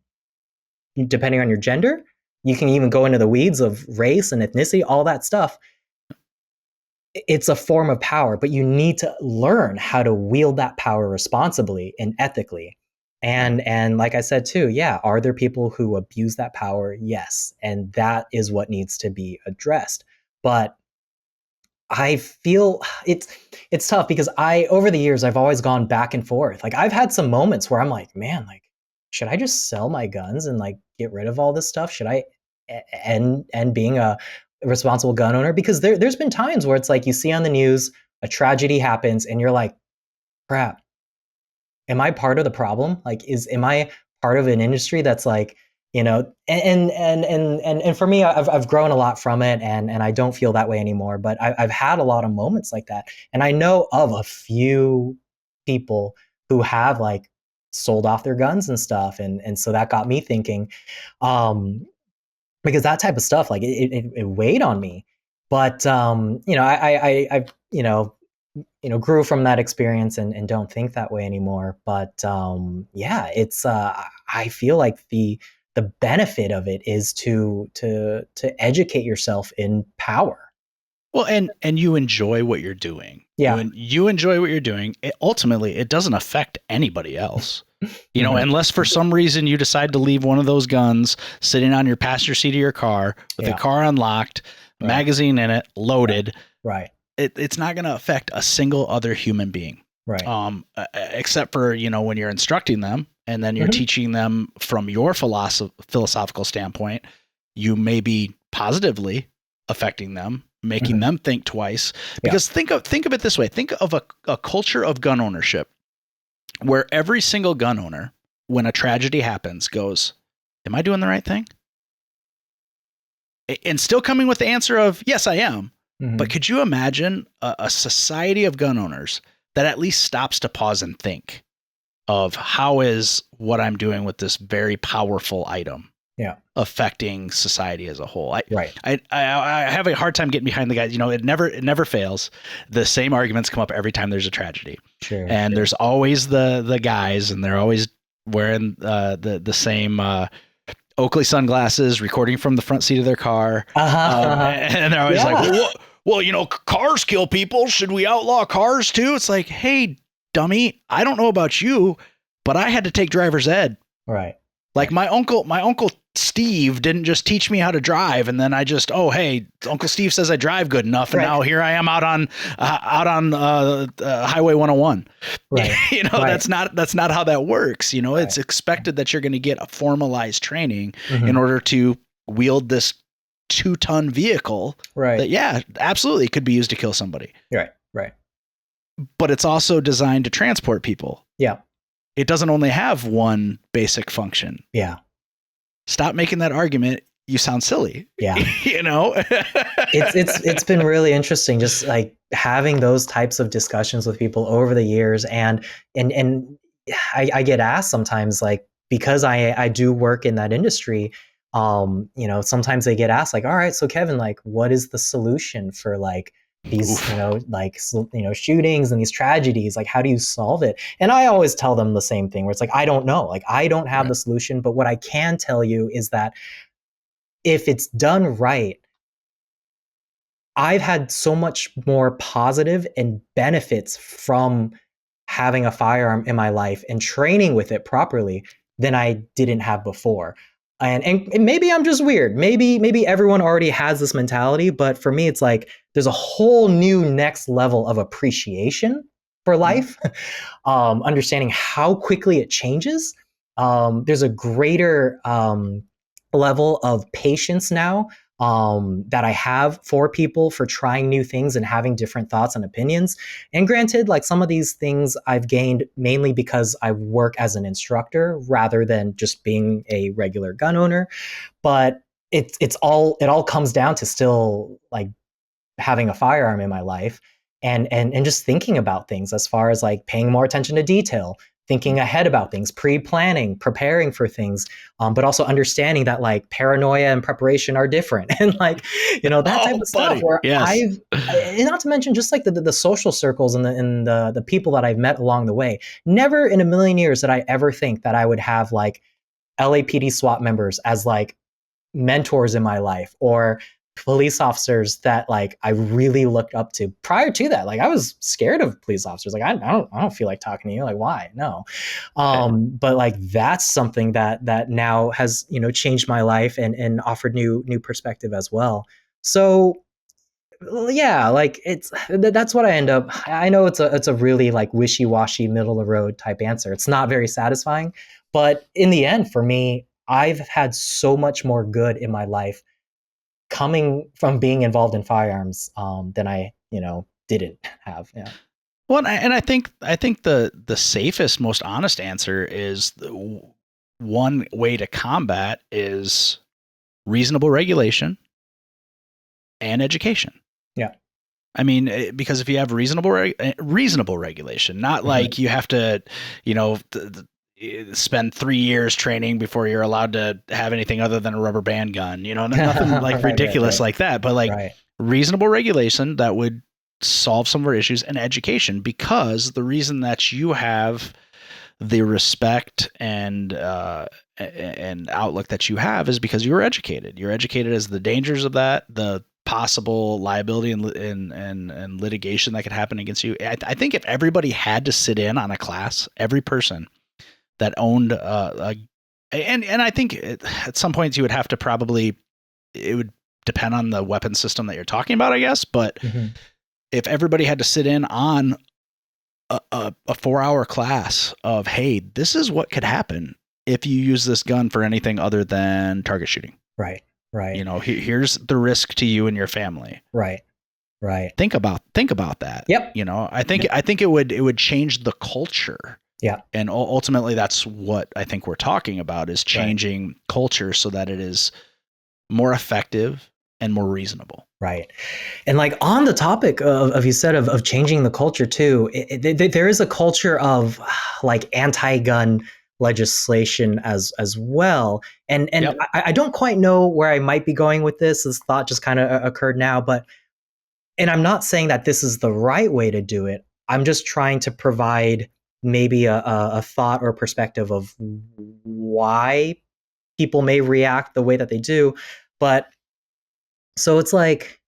depending on your gender. You can even go into the weeds of race and ethnicity, all that stuff. It's a form of power, but you need to learn how to wield that power responsibly and ethically. And like I said too, yeah, are there people who abuse that power? Yes. And that is what needs to be addressed. But I feel it's tough because over the years, I've always gone back and forth. Like I've had some moments where I'm like, man, like, should I just sell my guns and like get rid of all this stuff? Should I and being a responsible gun owner? Because there's been times where it's like you see on the news a tragedy happens and you're like, crap, am I part of the problem? Like, am I part of an industry that's like, and for me, I've grown a lot from it, and I don't feel that way anymore. But I've had a lot of moments like that, and I know of a few people who have like sold off their guns and stuff, and so that got me thinking, because that type of stuff, like it weighed on me. But I grew from that experience and don't think that way anymore. But yeah, it's I feel like the benefit of it is to educate yourself in power. Well, and you enjoy what you're doing. Yeah. You enjoy what you're doing. Ultimately, it doesn't affect anybody else. Unless for some reason you decide to leave one of those guns sitting on your passenger seat of your car with the car unlocked, magazine in it, loaded. Right. It's not going to affect a single other human being. Right. Except for, when you're instructing them and then you're teaching them from your philosophical standpoint, you may be positively affecting them, making them think twice. Because think of it this way. Think of a culture of gun ownership where every single gun owner, when a tragedy happens, goes, am I doing the right thing? And still coming with the answer of, yes, I am. But could you imagine a society of gun owners that at least stops to pause and think of how is what I'm doing with this very powerful item affecting society as a whole? I have a hard time getting behind the guys. It never fails. The same arguments come up every time there's a tragedy. Sure. And there's always the guys, and they're always wearing the same Oakley sunglasses, recording from the front seat of their car. And they're always like, well, cars kill people. Should we outlaw cars too? It's like, hey, dummy, I don't know about you, but I had to take driver's ed. Right. Like my uncle Steve didn't just teach me how to drive, and then I just, hey, Uncle Steve says I drive good enough, and now here I am out on Highway 101. Right. That's not how that works. It's expected that you're going to get a formalized training in order to wield this 2-ton vehicle. Right. That absolutely could be used to kill somebody. Right. But it's also designed to transport people. Yeah. It doesn't only have one basic function. Yeah. Stop making that argument. You sound silly. Yeah. It's it's been really interesting just like having those types of discussions with people over the years. And I get asked sometimes, like, because I do work in that industry, sometimes they get asked like, all right, so Kevin, like, what is the solution for like these, shootings and these tragedies? Like, how do you solve it? And I always tell them the same thing where it's like, I don't know, like, I don't have the solution, but what I can tell you is that if it's done right, I've had so much more positive and benefits from having a firearm in my life and training with it properly than I didn't have before. And maybe I'm just weird. Maybe everyone already has this mentality, but for me, it's like there's a whole new next level of appreciation for life, understanding how quickly it changes. There's a greater level of patience now that I have for people for trying new things and having different thoughts and opinions. And granted, like some of these things I've gained mainly because I work as an instructor rather than just being a regular gun owner. But it all comes down to still like having a firearm in my life and just thinking about things as far as like paying more attention to detail, thinking ahead about things, pre-planning, preparing for things, but also understanding that like paranoia and preparation are different and like, you know, that type of stuff where Yes. and not to mention just like the social circles and the people that I've met along the way. Never in a million years did I ever think that I would have like LAPD SWAT members as like mentors in my life or police officers that like I really looked up to. Prior to that, like I was scared of police officers. Like I don't feel like talking to you. Like why? No. But like that's something that now has, you know, changed my life and offered new perspective as well. So yeah, like that's what I end up. I know it's a really like wishy-washy middle of the road type answer. It's not very satisfying, but in the end for me, I've had so much more good in my life coming from being involved in firearms than I, you know, didn't have. Yeah. Well, and I think the safest, most honest answer is one way to combat is reasonable regulation and education. Yeah. I mean, because if you have reasonable regulation, not like you have to, you know, spend 3 years training before you're allowed to have anything other than a rubber band gun, you know, nothing like ridiculous like that, but like reasonable regulation that would solve some of our issues, and education, because the reason that you have the respect and outlook that you have is because you were educated. You're educated as the dangers of that, the possible liability and litigation that could happen against you. I think if everybody had to sit in on a class, every person that owned and I think at some points you would have to probably, it would depend on the weapon system that you're talking about, I guess, but if everybody had to sit in on a 4-hour class of, hey, this is what could happen if you use this gun for anything other than target shooting. Right. You know, here's the risk to you and your family. Right. Think about that. Yep. You know, I think it would change the culture. Yeah. And ultimately that's what I think we're talking about, is changing culture so that it is more effective and more reasonable. Right. And like on the topic of you said of changing the culture too, there is a culture of like anti-gun legislation as well. And I don't quite know where I might be going with this. This thought just kind of occurred now, but, and I'm not saying that this is the right way to do it. I'm just trying to provide maybe a thought or perspective of why people may react the way that they do. But so it's like,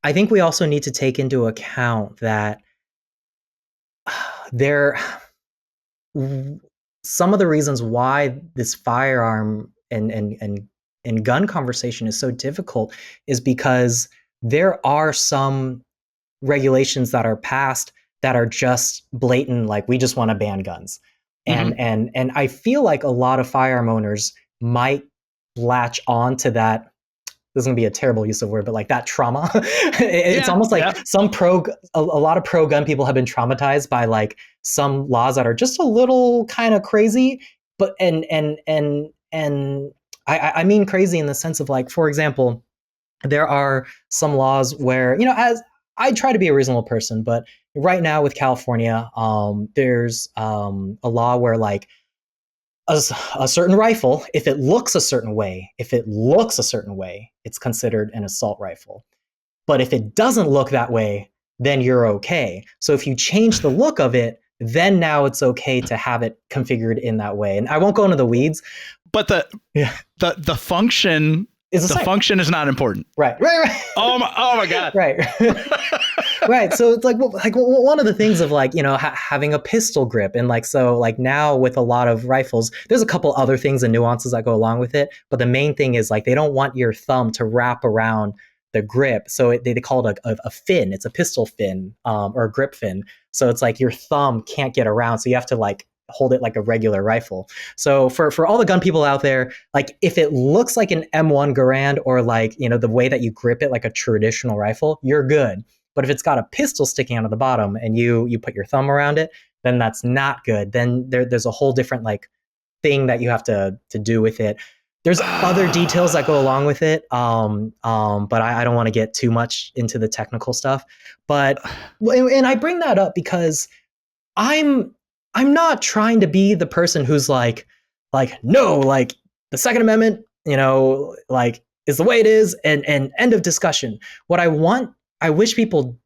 I think we also need to take into account that some of the reasons why this firearm and gun conversation is so difficult is because there are some regulations that are passed that are just blatant, like we just want to ban guns. And I feel like a lot of firearm owners might latch on to that. This is going to be a terrible use of word, but like that trauma. It's almost like a lot of pro gun people have been traumatized by like some laws that are just a little kind of crazy, but and I mean crazy in the sense of like, for example, there are some laws where, you know, as I try to be a reasonable person, but right now with California, there's a law where like a certain rifle, if it looks a certain way, it's considered an assault rifle. But if it doesn't look that way, then you're okay. So if you change the look of it, then now it's okay to have it configured in that way. And I won't go into the weeds, but the function function is not important. Right. Oh my God. Right. Right. So it's like one of the things of like, you know, having a pistol grip, and like, so like now with a lot of rifles, there's a couple other things and nuances that go along with it. But the main thing is like, they don't want your thumb to wrap around the grip. So they call it a fin. It's a pistol fin or a grip fin. So it's like your thumb can't get around. So you have to like hold it like a regular rifle. So for all the gun people out there, like if it looks like an M1 Garand or like, you know, the way that you grip it like a traditional rifle, you're good. But if it's got a pistol sticking out of the bottom and you put your thumb around it, then that's not good. Then there's a whole different like thing that you have to do with it. There's other details that go along with it, but I don't want to get too much into the technical stuff. But and I bring that up because I'm not trying to be the person who's like no, like the Second Amendment, you know, like is the way it is, and end of discussion. What I wish people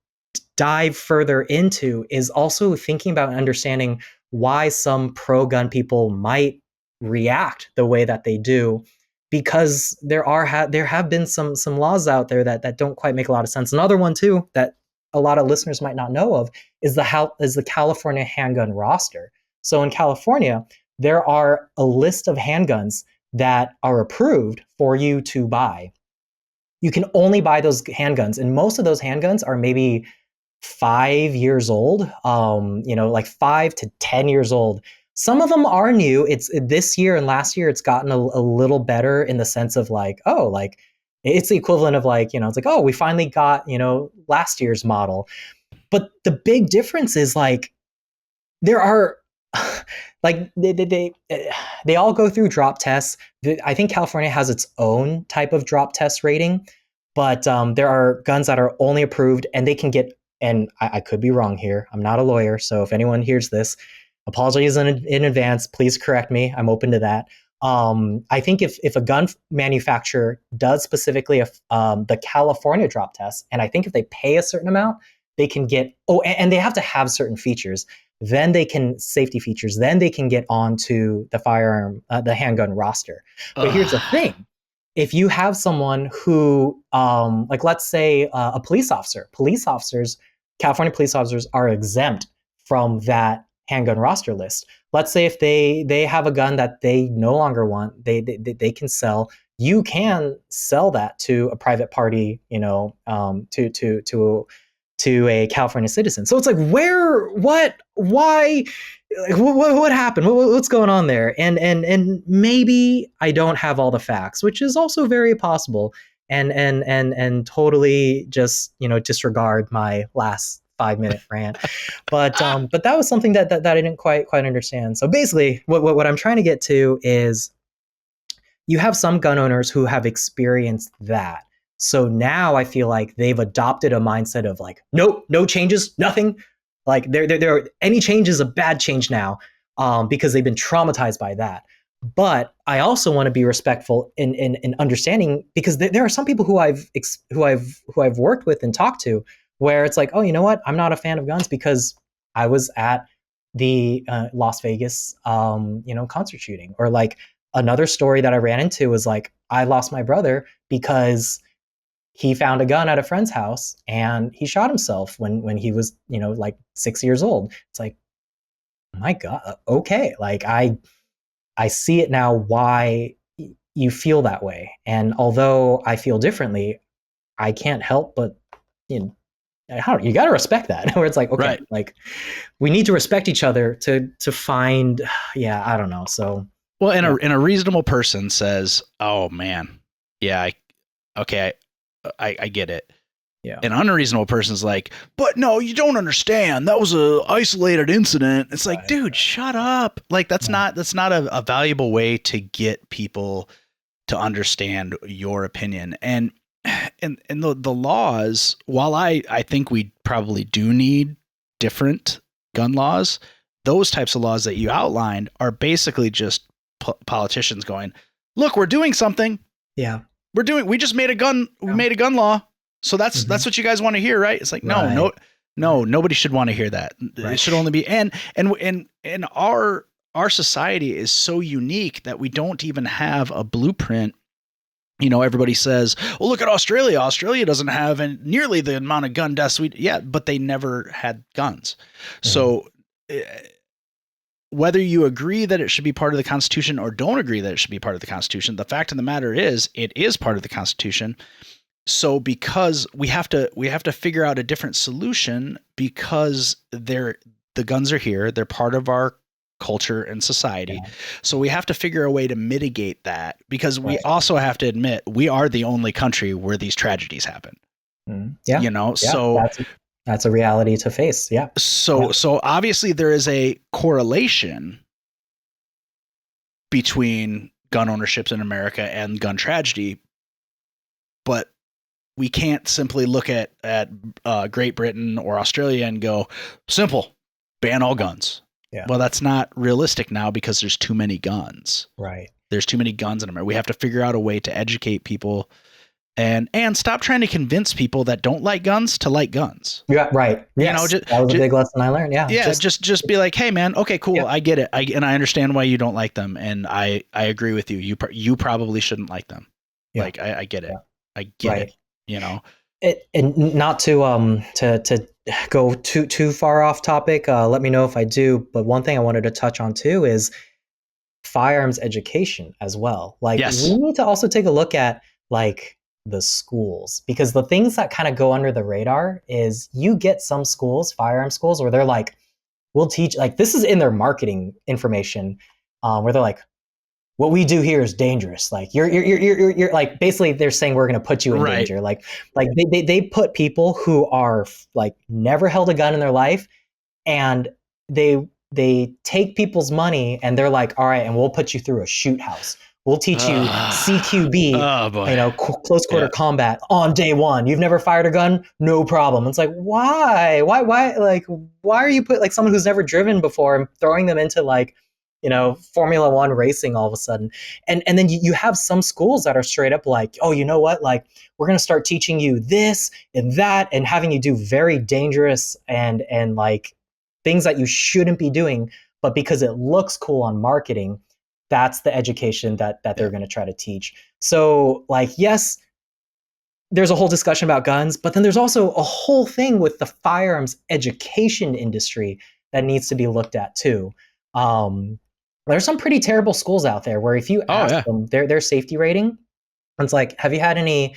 dive further into is also thinking about and understanding why some pro-gun people might react the way that they do, because there have been some laws out there that don't quite make a lot of sense. Another one too that a lot of listeners might not know of is the California handgun roster. So in California, there are a list of handguns that are approved for you to buy. You can only buy those handguns, and most of those handguns are maybe 5 years old, you know, like 5 to 10 years old. Some of them are new. It's this year and last year, it's gotten a little better in the sense of like, oh, like it's the equivalent of like, you know, it's like, oh, we finally got, you know, last year's model. But the big difference is like, there are like they all go through drop tests. I think California has its own type of drop test rating, but there are guns that are only approved and they can get, and I could be wrong here. I'm not a lawyer, so if anyone hears this, apologies in advance. Please correct me. I'm open to that. I think if a gun manufacturer does specifically the California drop test, and I think if they pay a certain amount, they can get, and they have to have certain features. Then they can, safety features, then they can get onto the handgun roster. But here's the thing. If you have someone who, like let's say a police officers, California police officers are exempt from that handgun roster list. Let's say if they have a gun that they no longer want, they can sell. You can sell that to a private party, you know, to a California citizen. So it's like, why, what happened? What's going on there? And maybe I don't have all the facts, which is also very possible. And totally just, you know, disregard my last 5-minute rant. But that was something that I didn't quite understand. So basically what I'm trying to get to is you have some gun owners who have experienced that. So now I feel like they've adopted a mindset of like, nope, no changes, nothing. Like there any change is a bad change now, because they've been traumatized by that. But I also want to be respectful in understanding, because there are some people who I've worked with and talked to where it's like, oh, you know what? I'm not a fan of guns because I was at the Las Vegas, you know, concert shooting. Or like another story that I ran into was like, I lost my brother because he found a gun at a friend's house and he shot himself when he was, you know, like 6 years old. It's like, my God, okay. Like I see it now why you feel that way. And although I feel differently, I can't help but, you know, you got to respect that. Where it's like, okay, right. Like we need to respect each other to find, yeah, I don't know. So, well, and a reasonable person says, oh man, yeah, I get it. Yeah. An unreasonable person's like, but no, you don't understand. That was a isolated incident. It's like, dude, shut up. Like that's not a valuable way to get people to understand your opinion. And the laws, while I think we probably do need different gun laws, those types of laws that you outlined are basically just politicians going, look, we're doing something. Yeah. We just made a gun. We made a gun law. So that's what you guys want to hear, right? It's like, no, nobody should want to hear that. Right. It should only be, and our society is so unique that we don't even have a blueprint. You know, everybody says, well, look at Australia. Australia doesn't have nearly the amount of gun deaths but they never had guns. Mm-hmm. So whether you agree that it should be part of the Constitution or don't agree that it should be part of the Constitution, the fact of the matter is it is part of the Constitution. So because we have to figure out a different solution because the guns are here, they're part of our culture and society. Yeah. So we have to figure a way to mitigate that, because we Right. also have to admit we are the only country where these tragedies happen. Yeah. You know, Yeah. so That's a reality to face. Yeah. so obviously there is a correlation between gun ownerships in America and gun tragedy, but we can't simply look at Great Britain or Australia and go, simple, ban all guns. Yeah. Well, that's not realistic now because there's too many guns. Right. There's too many guns in America. We have to figure out a way to educate people and stop trying to convince people that don't like guns to like guns. Yeah. Right. Yes. That was a big lesson I learned. Yeah. Yeah. Just be like, hey man, okay, cool. Yeah. I get it. And I understand why you don't like them. And I agree with you. You probably shouldn't like them. Yeah. Like, I get it. Yeah. I get it. You know, and not to go too far off topic. Let me know if I do. But one thing I wanted to touch on too is firearms education as well. Like, we need to also take a look at like the schools, because the things that kind of go under the radar is you get some schools, firearm schools, where they're like, we'll teach, like, this is in their marketing information, where they're like, what we do here is dangerous. Like you're like, basically they're saying we're going to put you in danger. Like they put people who are like never held a gun in their life, and they take people's money and they're like, all right, and we'll put you through a shoot house. We'll teach you CQB, close quarter combat on day one. You've never fired a gun? No problem. It's like, why? Like, why are you put like someone who's never driven before and throwing them into like, Formula One racing all of a sudden. And then you have some schools that are straight up like, oh, you know what? Like, we're going to start teaching you this and that and having you do very dangerous and like things that you shouldn't be doing. But because it looks cool on marketing, that's the education that they're going to try to teach. So like, yes, there's a whole discussion about guns, but then there's also a whole thing with the firearms education industry that needs to be looked at too. There's some pretty terrible schools out there where if you ask them their safety rating, it's like, have you had any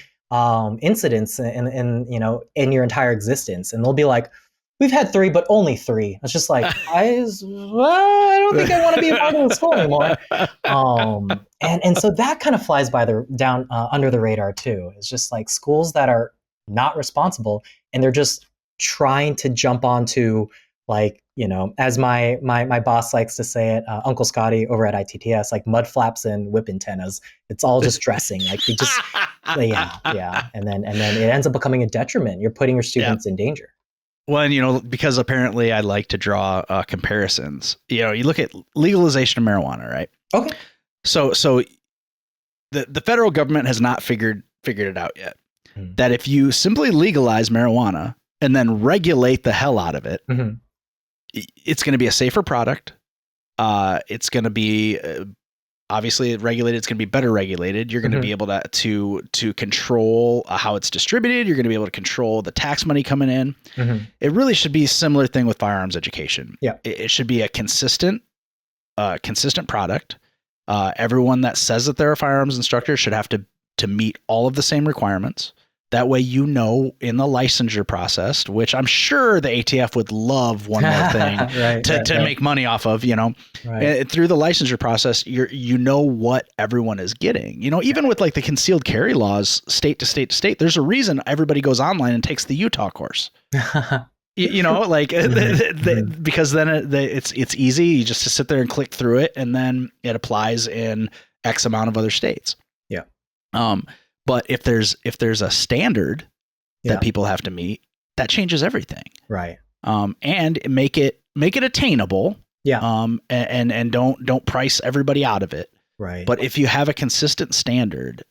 incidents in your entire existence? And they'll be like, we've had 3, but only 3. It's just like, I don't think I want to be a part of the school anymore. And so that kind of flies by under the radar too. It's just like schools that are not responsible, and they're just trying to jump onto, like, as my boss likes to say it, Uncle Scotty over at ITTS, like mud flaps and whip antennas. It's all just dressing. Like they just, yeah. And then it ends up becoming a detriment. You're putting your students in danger. Well, and because apparently I like to draw comparisons. You look at legalization of marijuana, right? Okay. So the federal government has not figured it out yet. That if you simply legalize marijuana and then regulate the hell out of it, it's going to be a safer product. It's going to be obviously regulated. It's going to be better regulated. You're going to be able to control how it's distributed. You're going to be able to control the tax money coming in. It really should be a similar thing with firearms education. Yeah, it should be a consistent product. Everyone that says that they're a firearms instructor should have to meet all of the same requirements. That way, in the licensure process, which I'm sure the ATF would love one more thing to make money off of, and through the licensure process, you know what everyone is getting. Even with like the concealed carry laws, state to state to state, there's a reason everybody goes online and takes the Utah course. Because then it's easy. You just to sit there and click through it, and then it applies in X amount of other states. Yeah. But if there's a standard that people have to meet, that changes everything. Right. And make it attainable. Yeah. And don't price everybody out of it. Right. But if you have a consistent standard,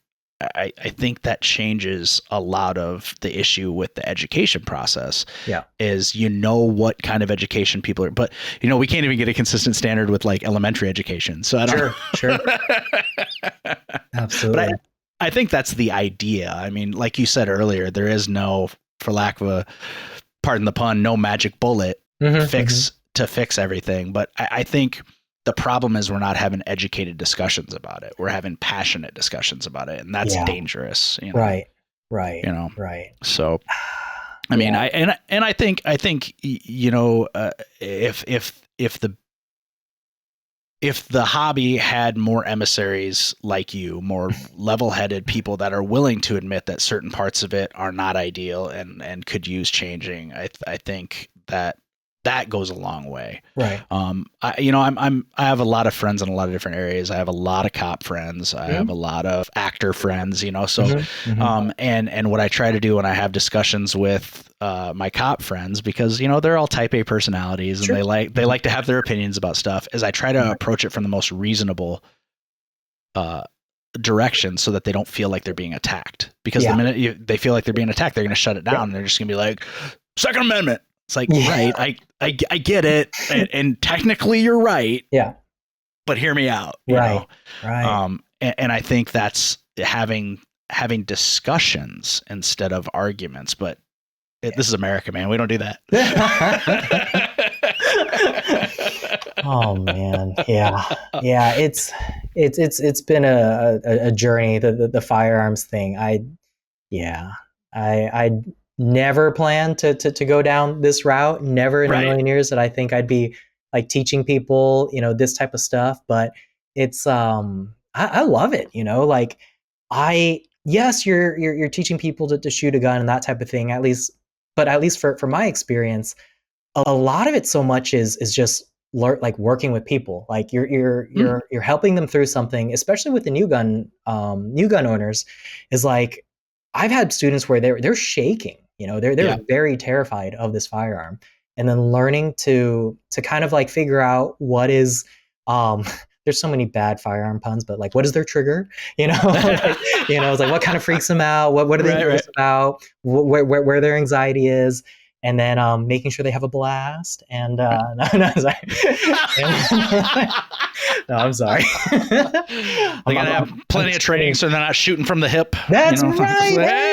I think that changes a lot of the issue with the education process. Yeah. Is what kind of education people are, but we can't even get a consistent standard with like elementary education. So I don't Sure. Absolutely. But I think that's the idea. I mean, like you said earlier, there is no, for lack of a, pardon the pun, no magic bullet to fix everything. But I think the problem is we're not having educated discussions about it. We're having passionate discussions about it, and that's dangerous. Right. Right. you know. Right. So I mean, Yeah. I think if the hobby had more emissaries like you, more level-headed people that are willing to admit that certain parts of it are not ideal and could use changing, I think that goes a long way. Right. I have a lot of friends in a lot of different areas. I have a lot of cop friends. I have a lot of actor friends, so, and what I try to do when I have discussions with my cop friends, because, they're all type A personalities and Sure. they like to have their opinions about stuff, is I try to approach it from the most reasonable direction so that they don't feel like they're being attacked, because the minute they feel like they're being attacked, they're going to shut it down and they're just going to be like, Second Amendment. It's like, right, I get it, and technically you're right. Yeah. But hear me out. Right. And I think that's having discussions instead of arguments. But this is America, man. We don't do that. Oh man, yeah. It's been a journey. The firearms thing. I never planned to go down this route. Never in a million years that I think I'd be like teaching people, this type of stuff. But it's I love it. Like yes, you're teaching people to shoot a gun and that type of thing. At least for my experience, a lot of it so much is just like working with people. Like you're helping them through something, especially with the new gun owners. Is like I've had students where they're shaking. They're very terrified of this firearm, and then learning to kind of like figure out what is there's so many bad firearm puns, but like, what is their trigger? It's like, what kind of freaks them out? What are they nervous about? Where their anxiety is, and then making sure they have a blast. And no, sorry. No, I'm sorry. They gotta have plenty of training so they're not shooting from the hip. That's right.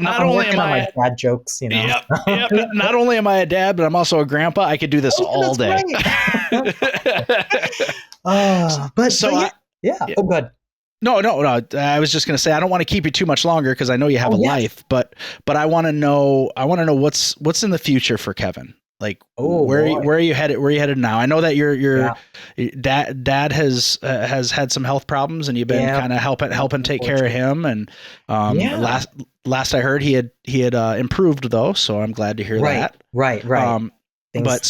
Not only am I my dad jokes, Yep. Not only am I a dad, but I'm also a grandpa. I could do this all day. But so yeah. Oh, good. No. I was just going to say, I don't want to keep you too much longer because I know you have a life, but I want to know what's in the future for Kevin. Like, where are you headed? Where are you headed now? I know that your dad has had some health problems, and you've been kind of helping take care of him. And last I heard, he had improved though, so I'm glad to hear that. Right. But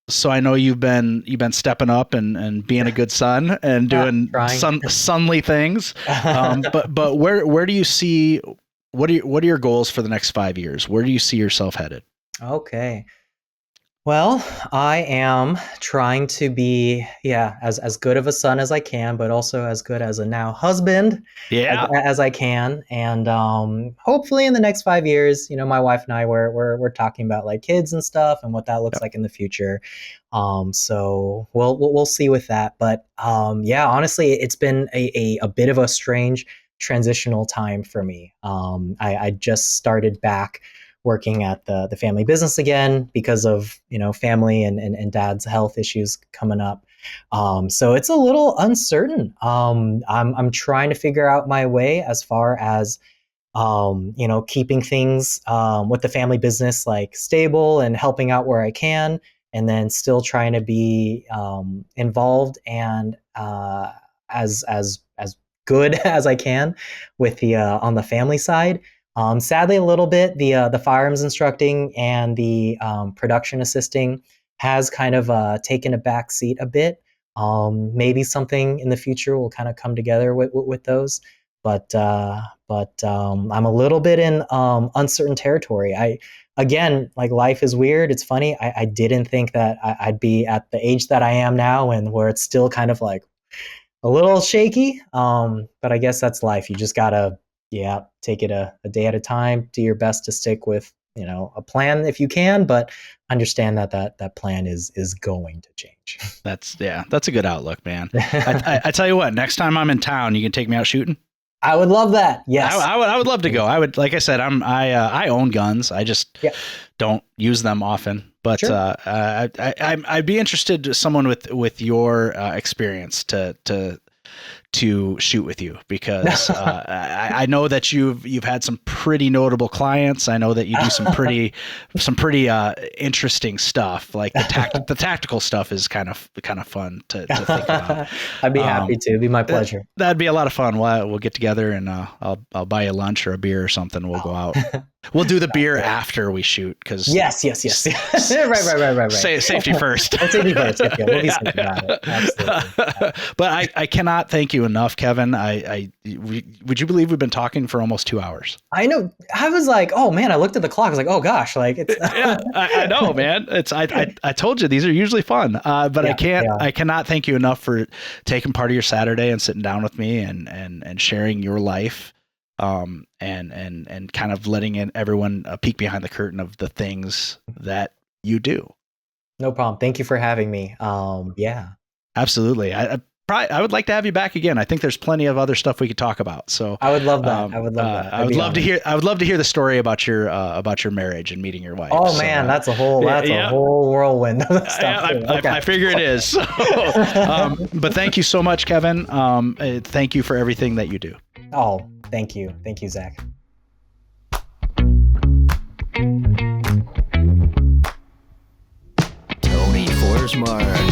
so I know you've been stepping up and being a good son and doing sonly things. But where do you see what are your goals for the next 5 years? Where do you see yourself headed? Okay. Well, I am trying to be, as good of a son as I can, but also as good as a now husband as I can. And hopefully in the next 5 years, my wife and I, we're talking about like kids and stuff and what that looks like in the future. So we'll see with that. But honestly, it's been a bit of a strange transitional time for me. I just started back working at the family business again because of family and dad's health issues coming up. So it's a little uncertain. I'm trying to figure out my way as far as keeping things with the family business like stable and helping out where I can, and then still trying to be involved and as good as I can with the on the family side. Sadly, a little bit the firearms instructing and the production assisting has kind of taken a back seat a bit. Maybe something in the future will kind of come together with those, but I'm a little bit in uncertain territory. Again, like life is weird. It's funny. I didn't think that I'd be at the age that I am now, and where it's still kind of like a little shaky. But I guess that's life. You just gotta take it a day at a time. Do your best to stick with a plan if you can, but understand that plan is going to change. That's a good outlook, man. I tell you what, next time I'm in town, you can take me out shooting. I would love that. Yes, I would love to go. I would, like I said, I own guns. I just don't use them often. But sure. I'd be interested, someone with your experience to to shoot with you because I know that you've had some pretty notable clients. I know that you do some pretty interesting stuff. Like the tactical stuff is kind of fun to think about. I'd be happy to. It'd be my pleasure. That'd be a lot of fun. We'll get together and I'll buy you lunch or a beer or something. We'll go out. We'll do the beer after we shoot because yes. right. Safety first. Safety first. Okay, we'll be safe about it. Absolutely. But I cannot thank you enough, Kevin. Would you believe we've been talking for almost 2 hours? I know. I was like, oh man, I looked at the clock. I was like, oh gosh, like it's. Yeah, I know, man. I told you these are usually fun, but I cannot thank you enough for taking part of your Saturday and sitting down with me and sharing your life. And kind of letting everyone a peek behind the curtain of the things that you do. No problem. Thank you for having me. Yeah, absolutely. I would like to have you back again. I think there's plenty of other stuff we could talk about. So I would love that. I would love to hear the story about your marriage and meeting your wife. Oh man, that's a whole whirlwind of stuff. I figure it is. But thank you so much, Kevin. Thank you for everything that you do. Oh, thank you, Zach. Tony Forsmark.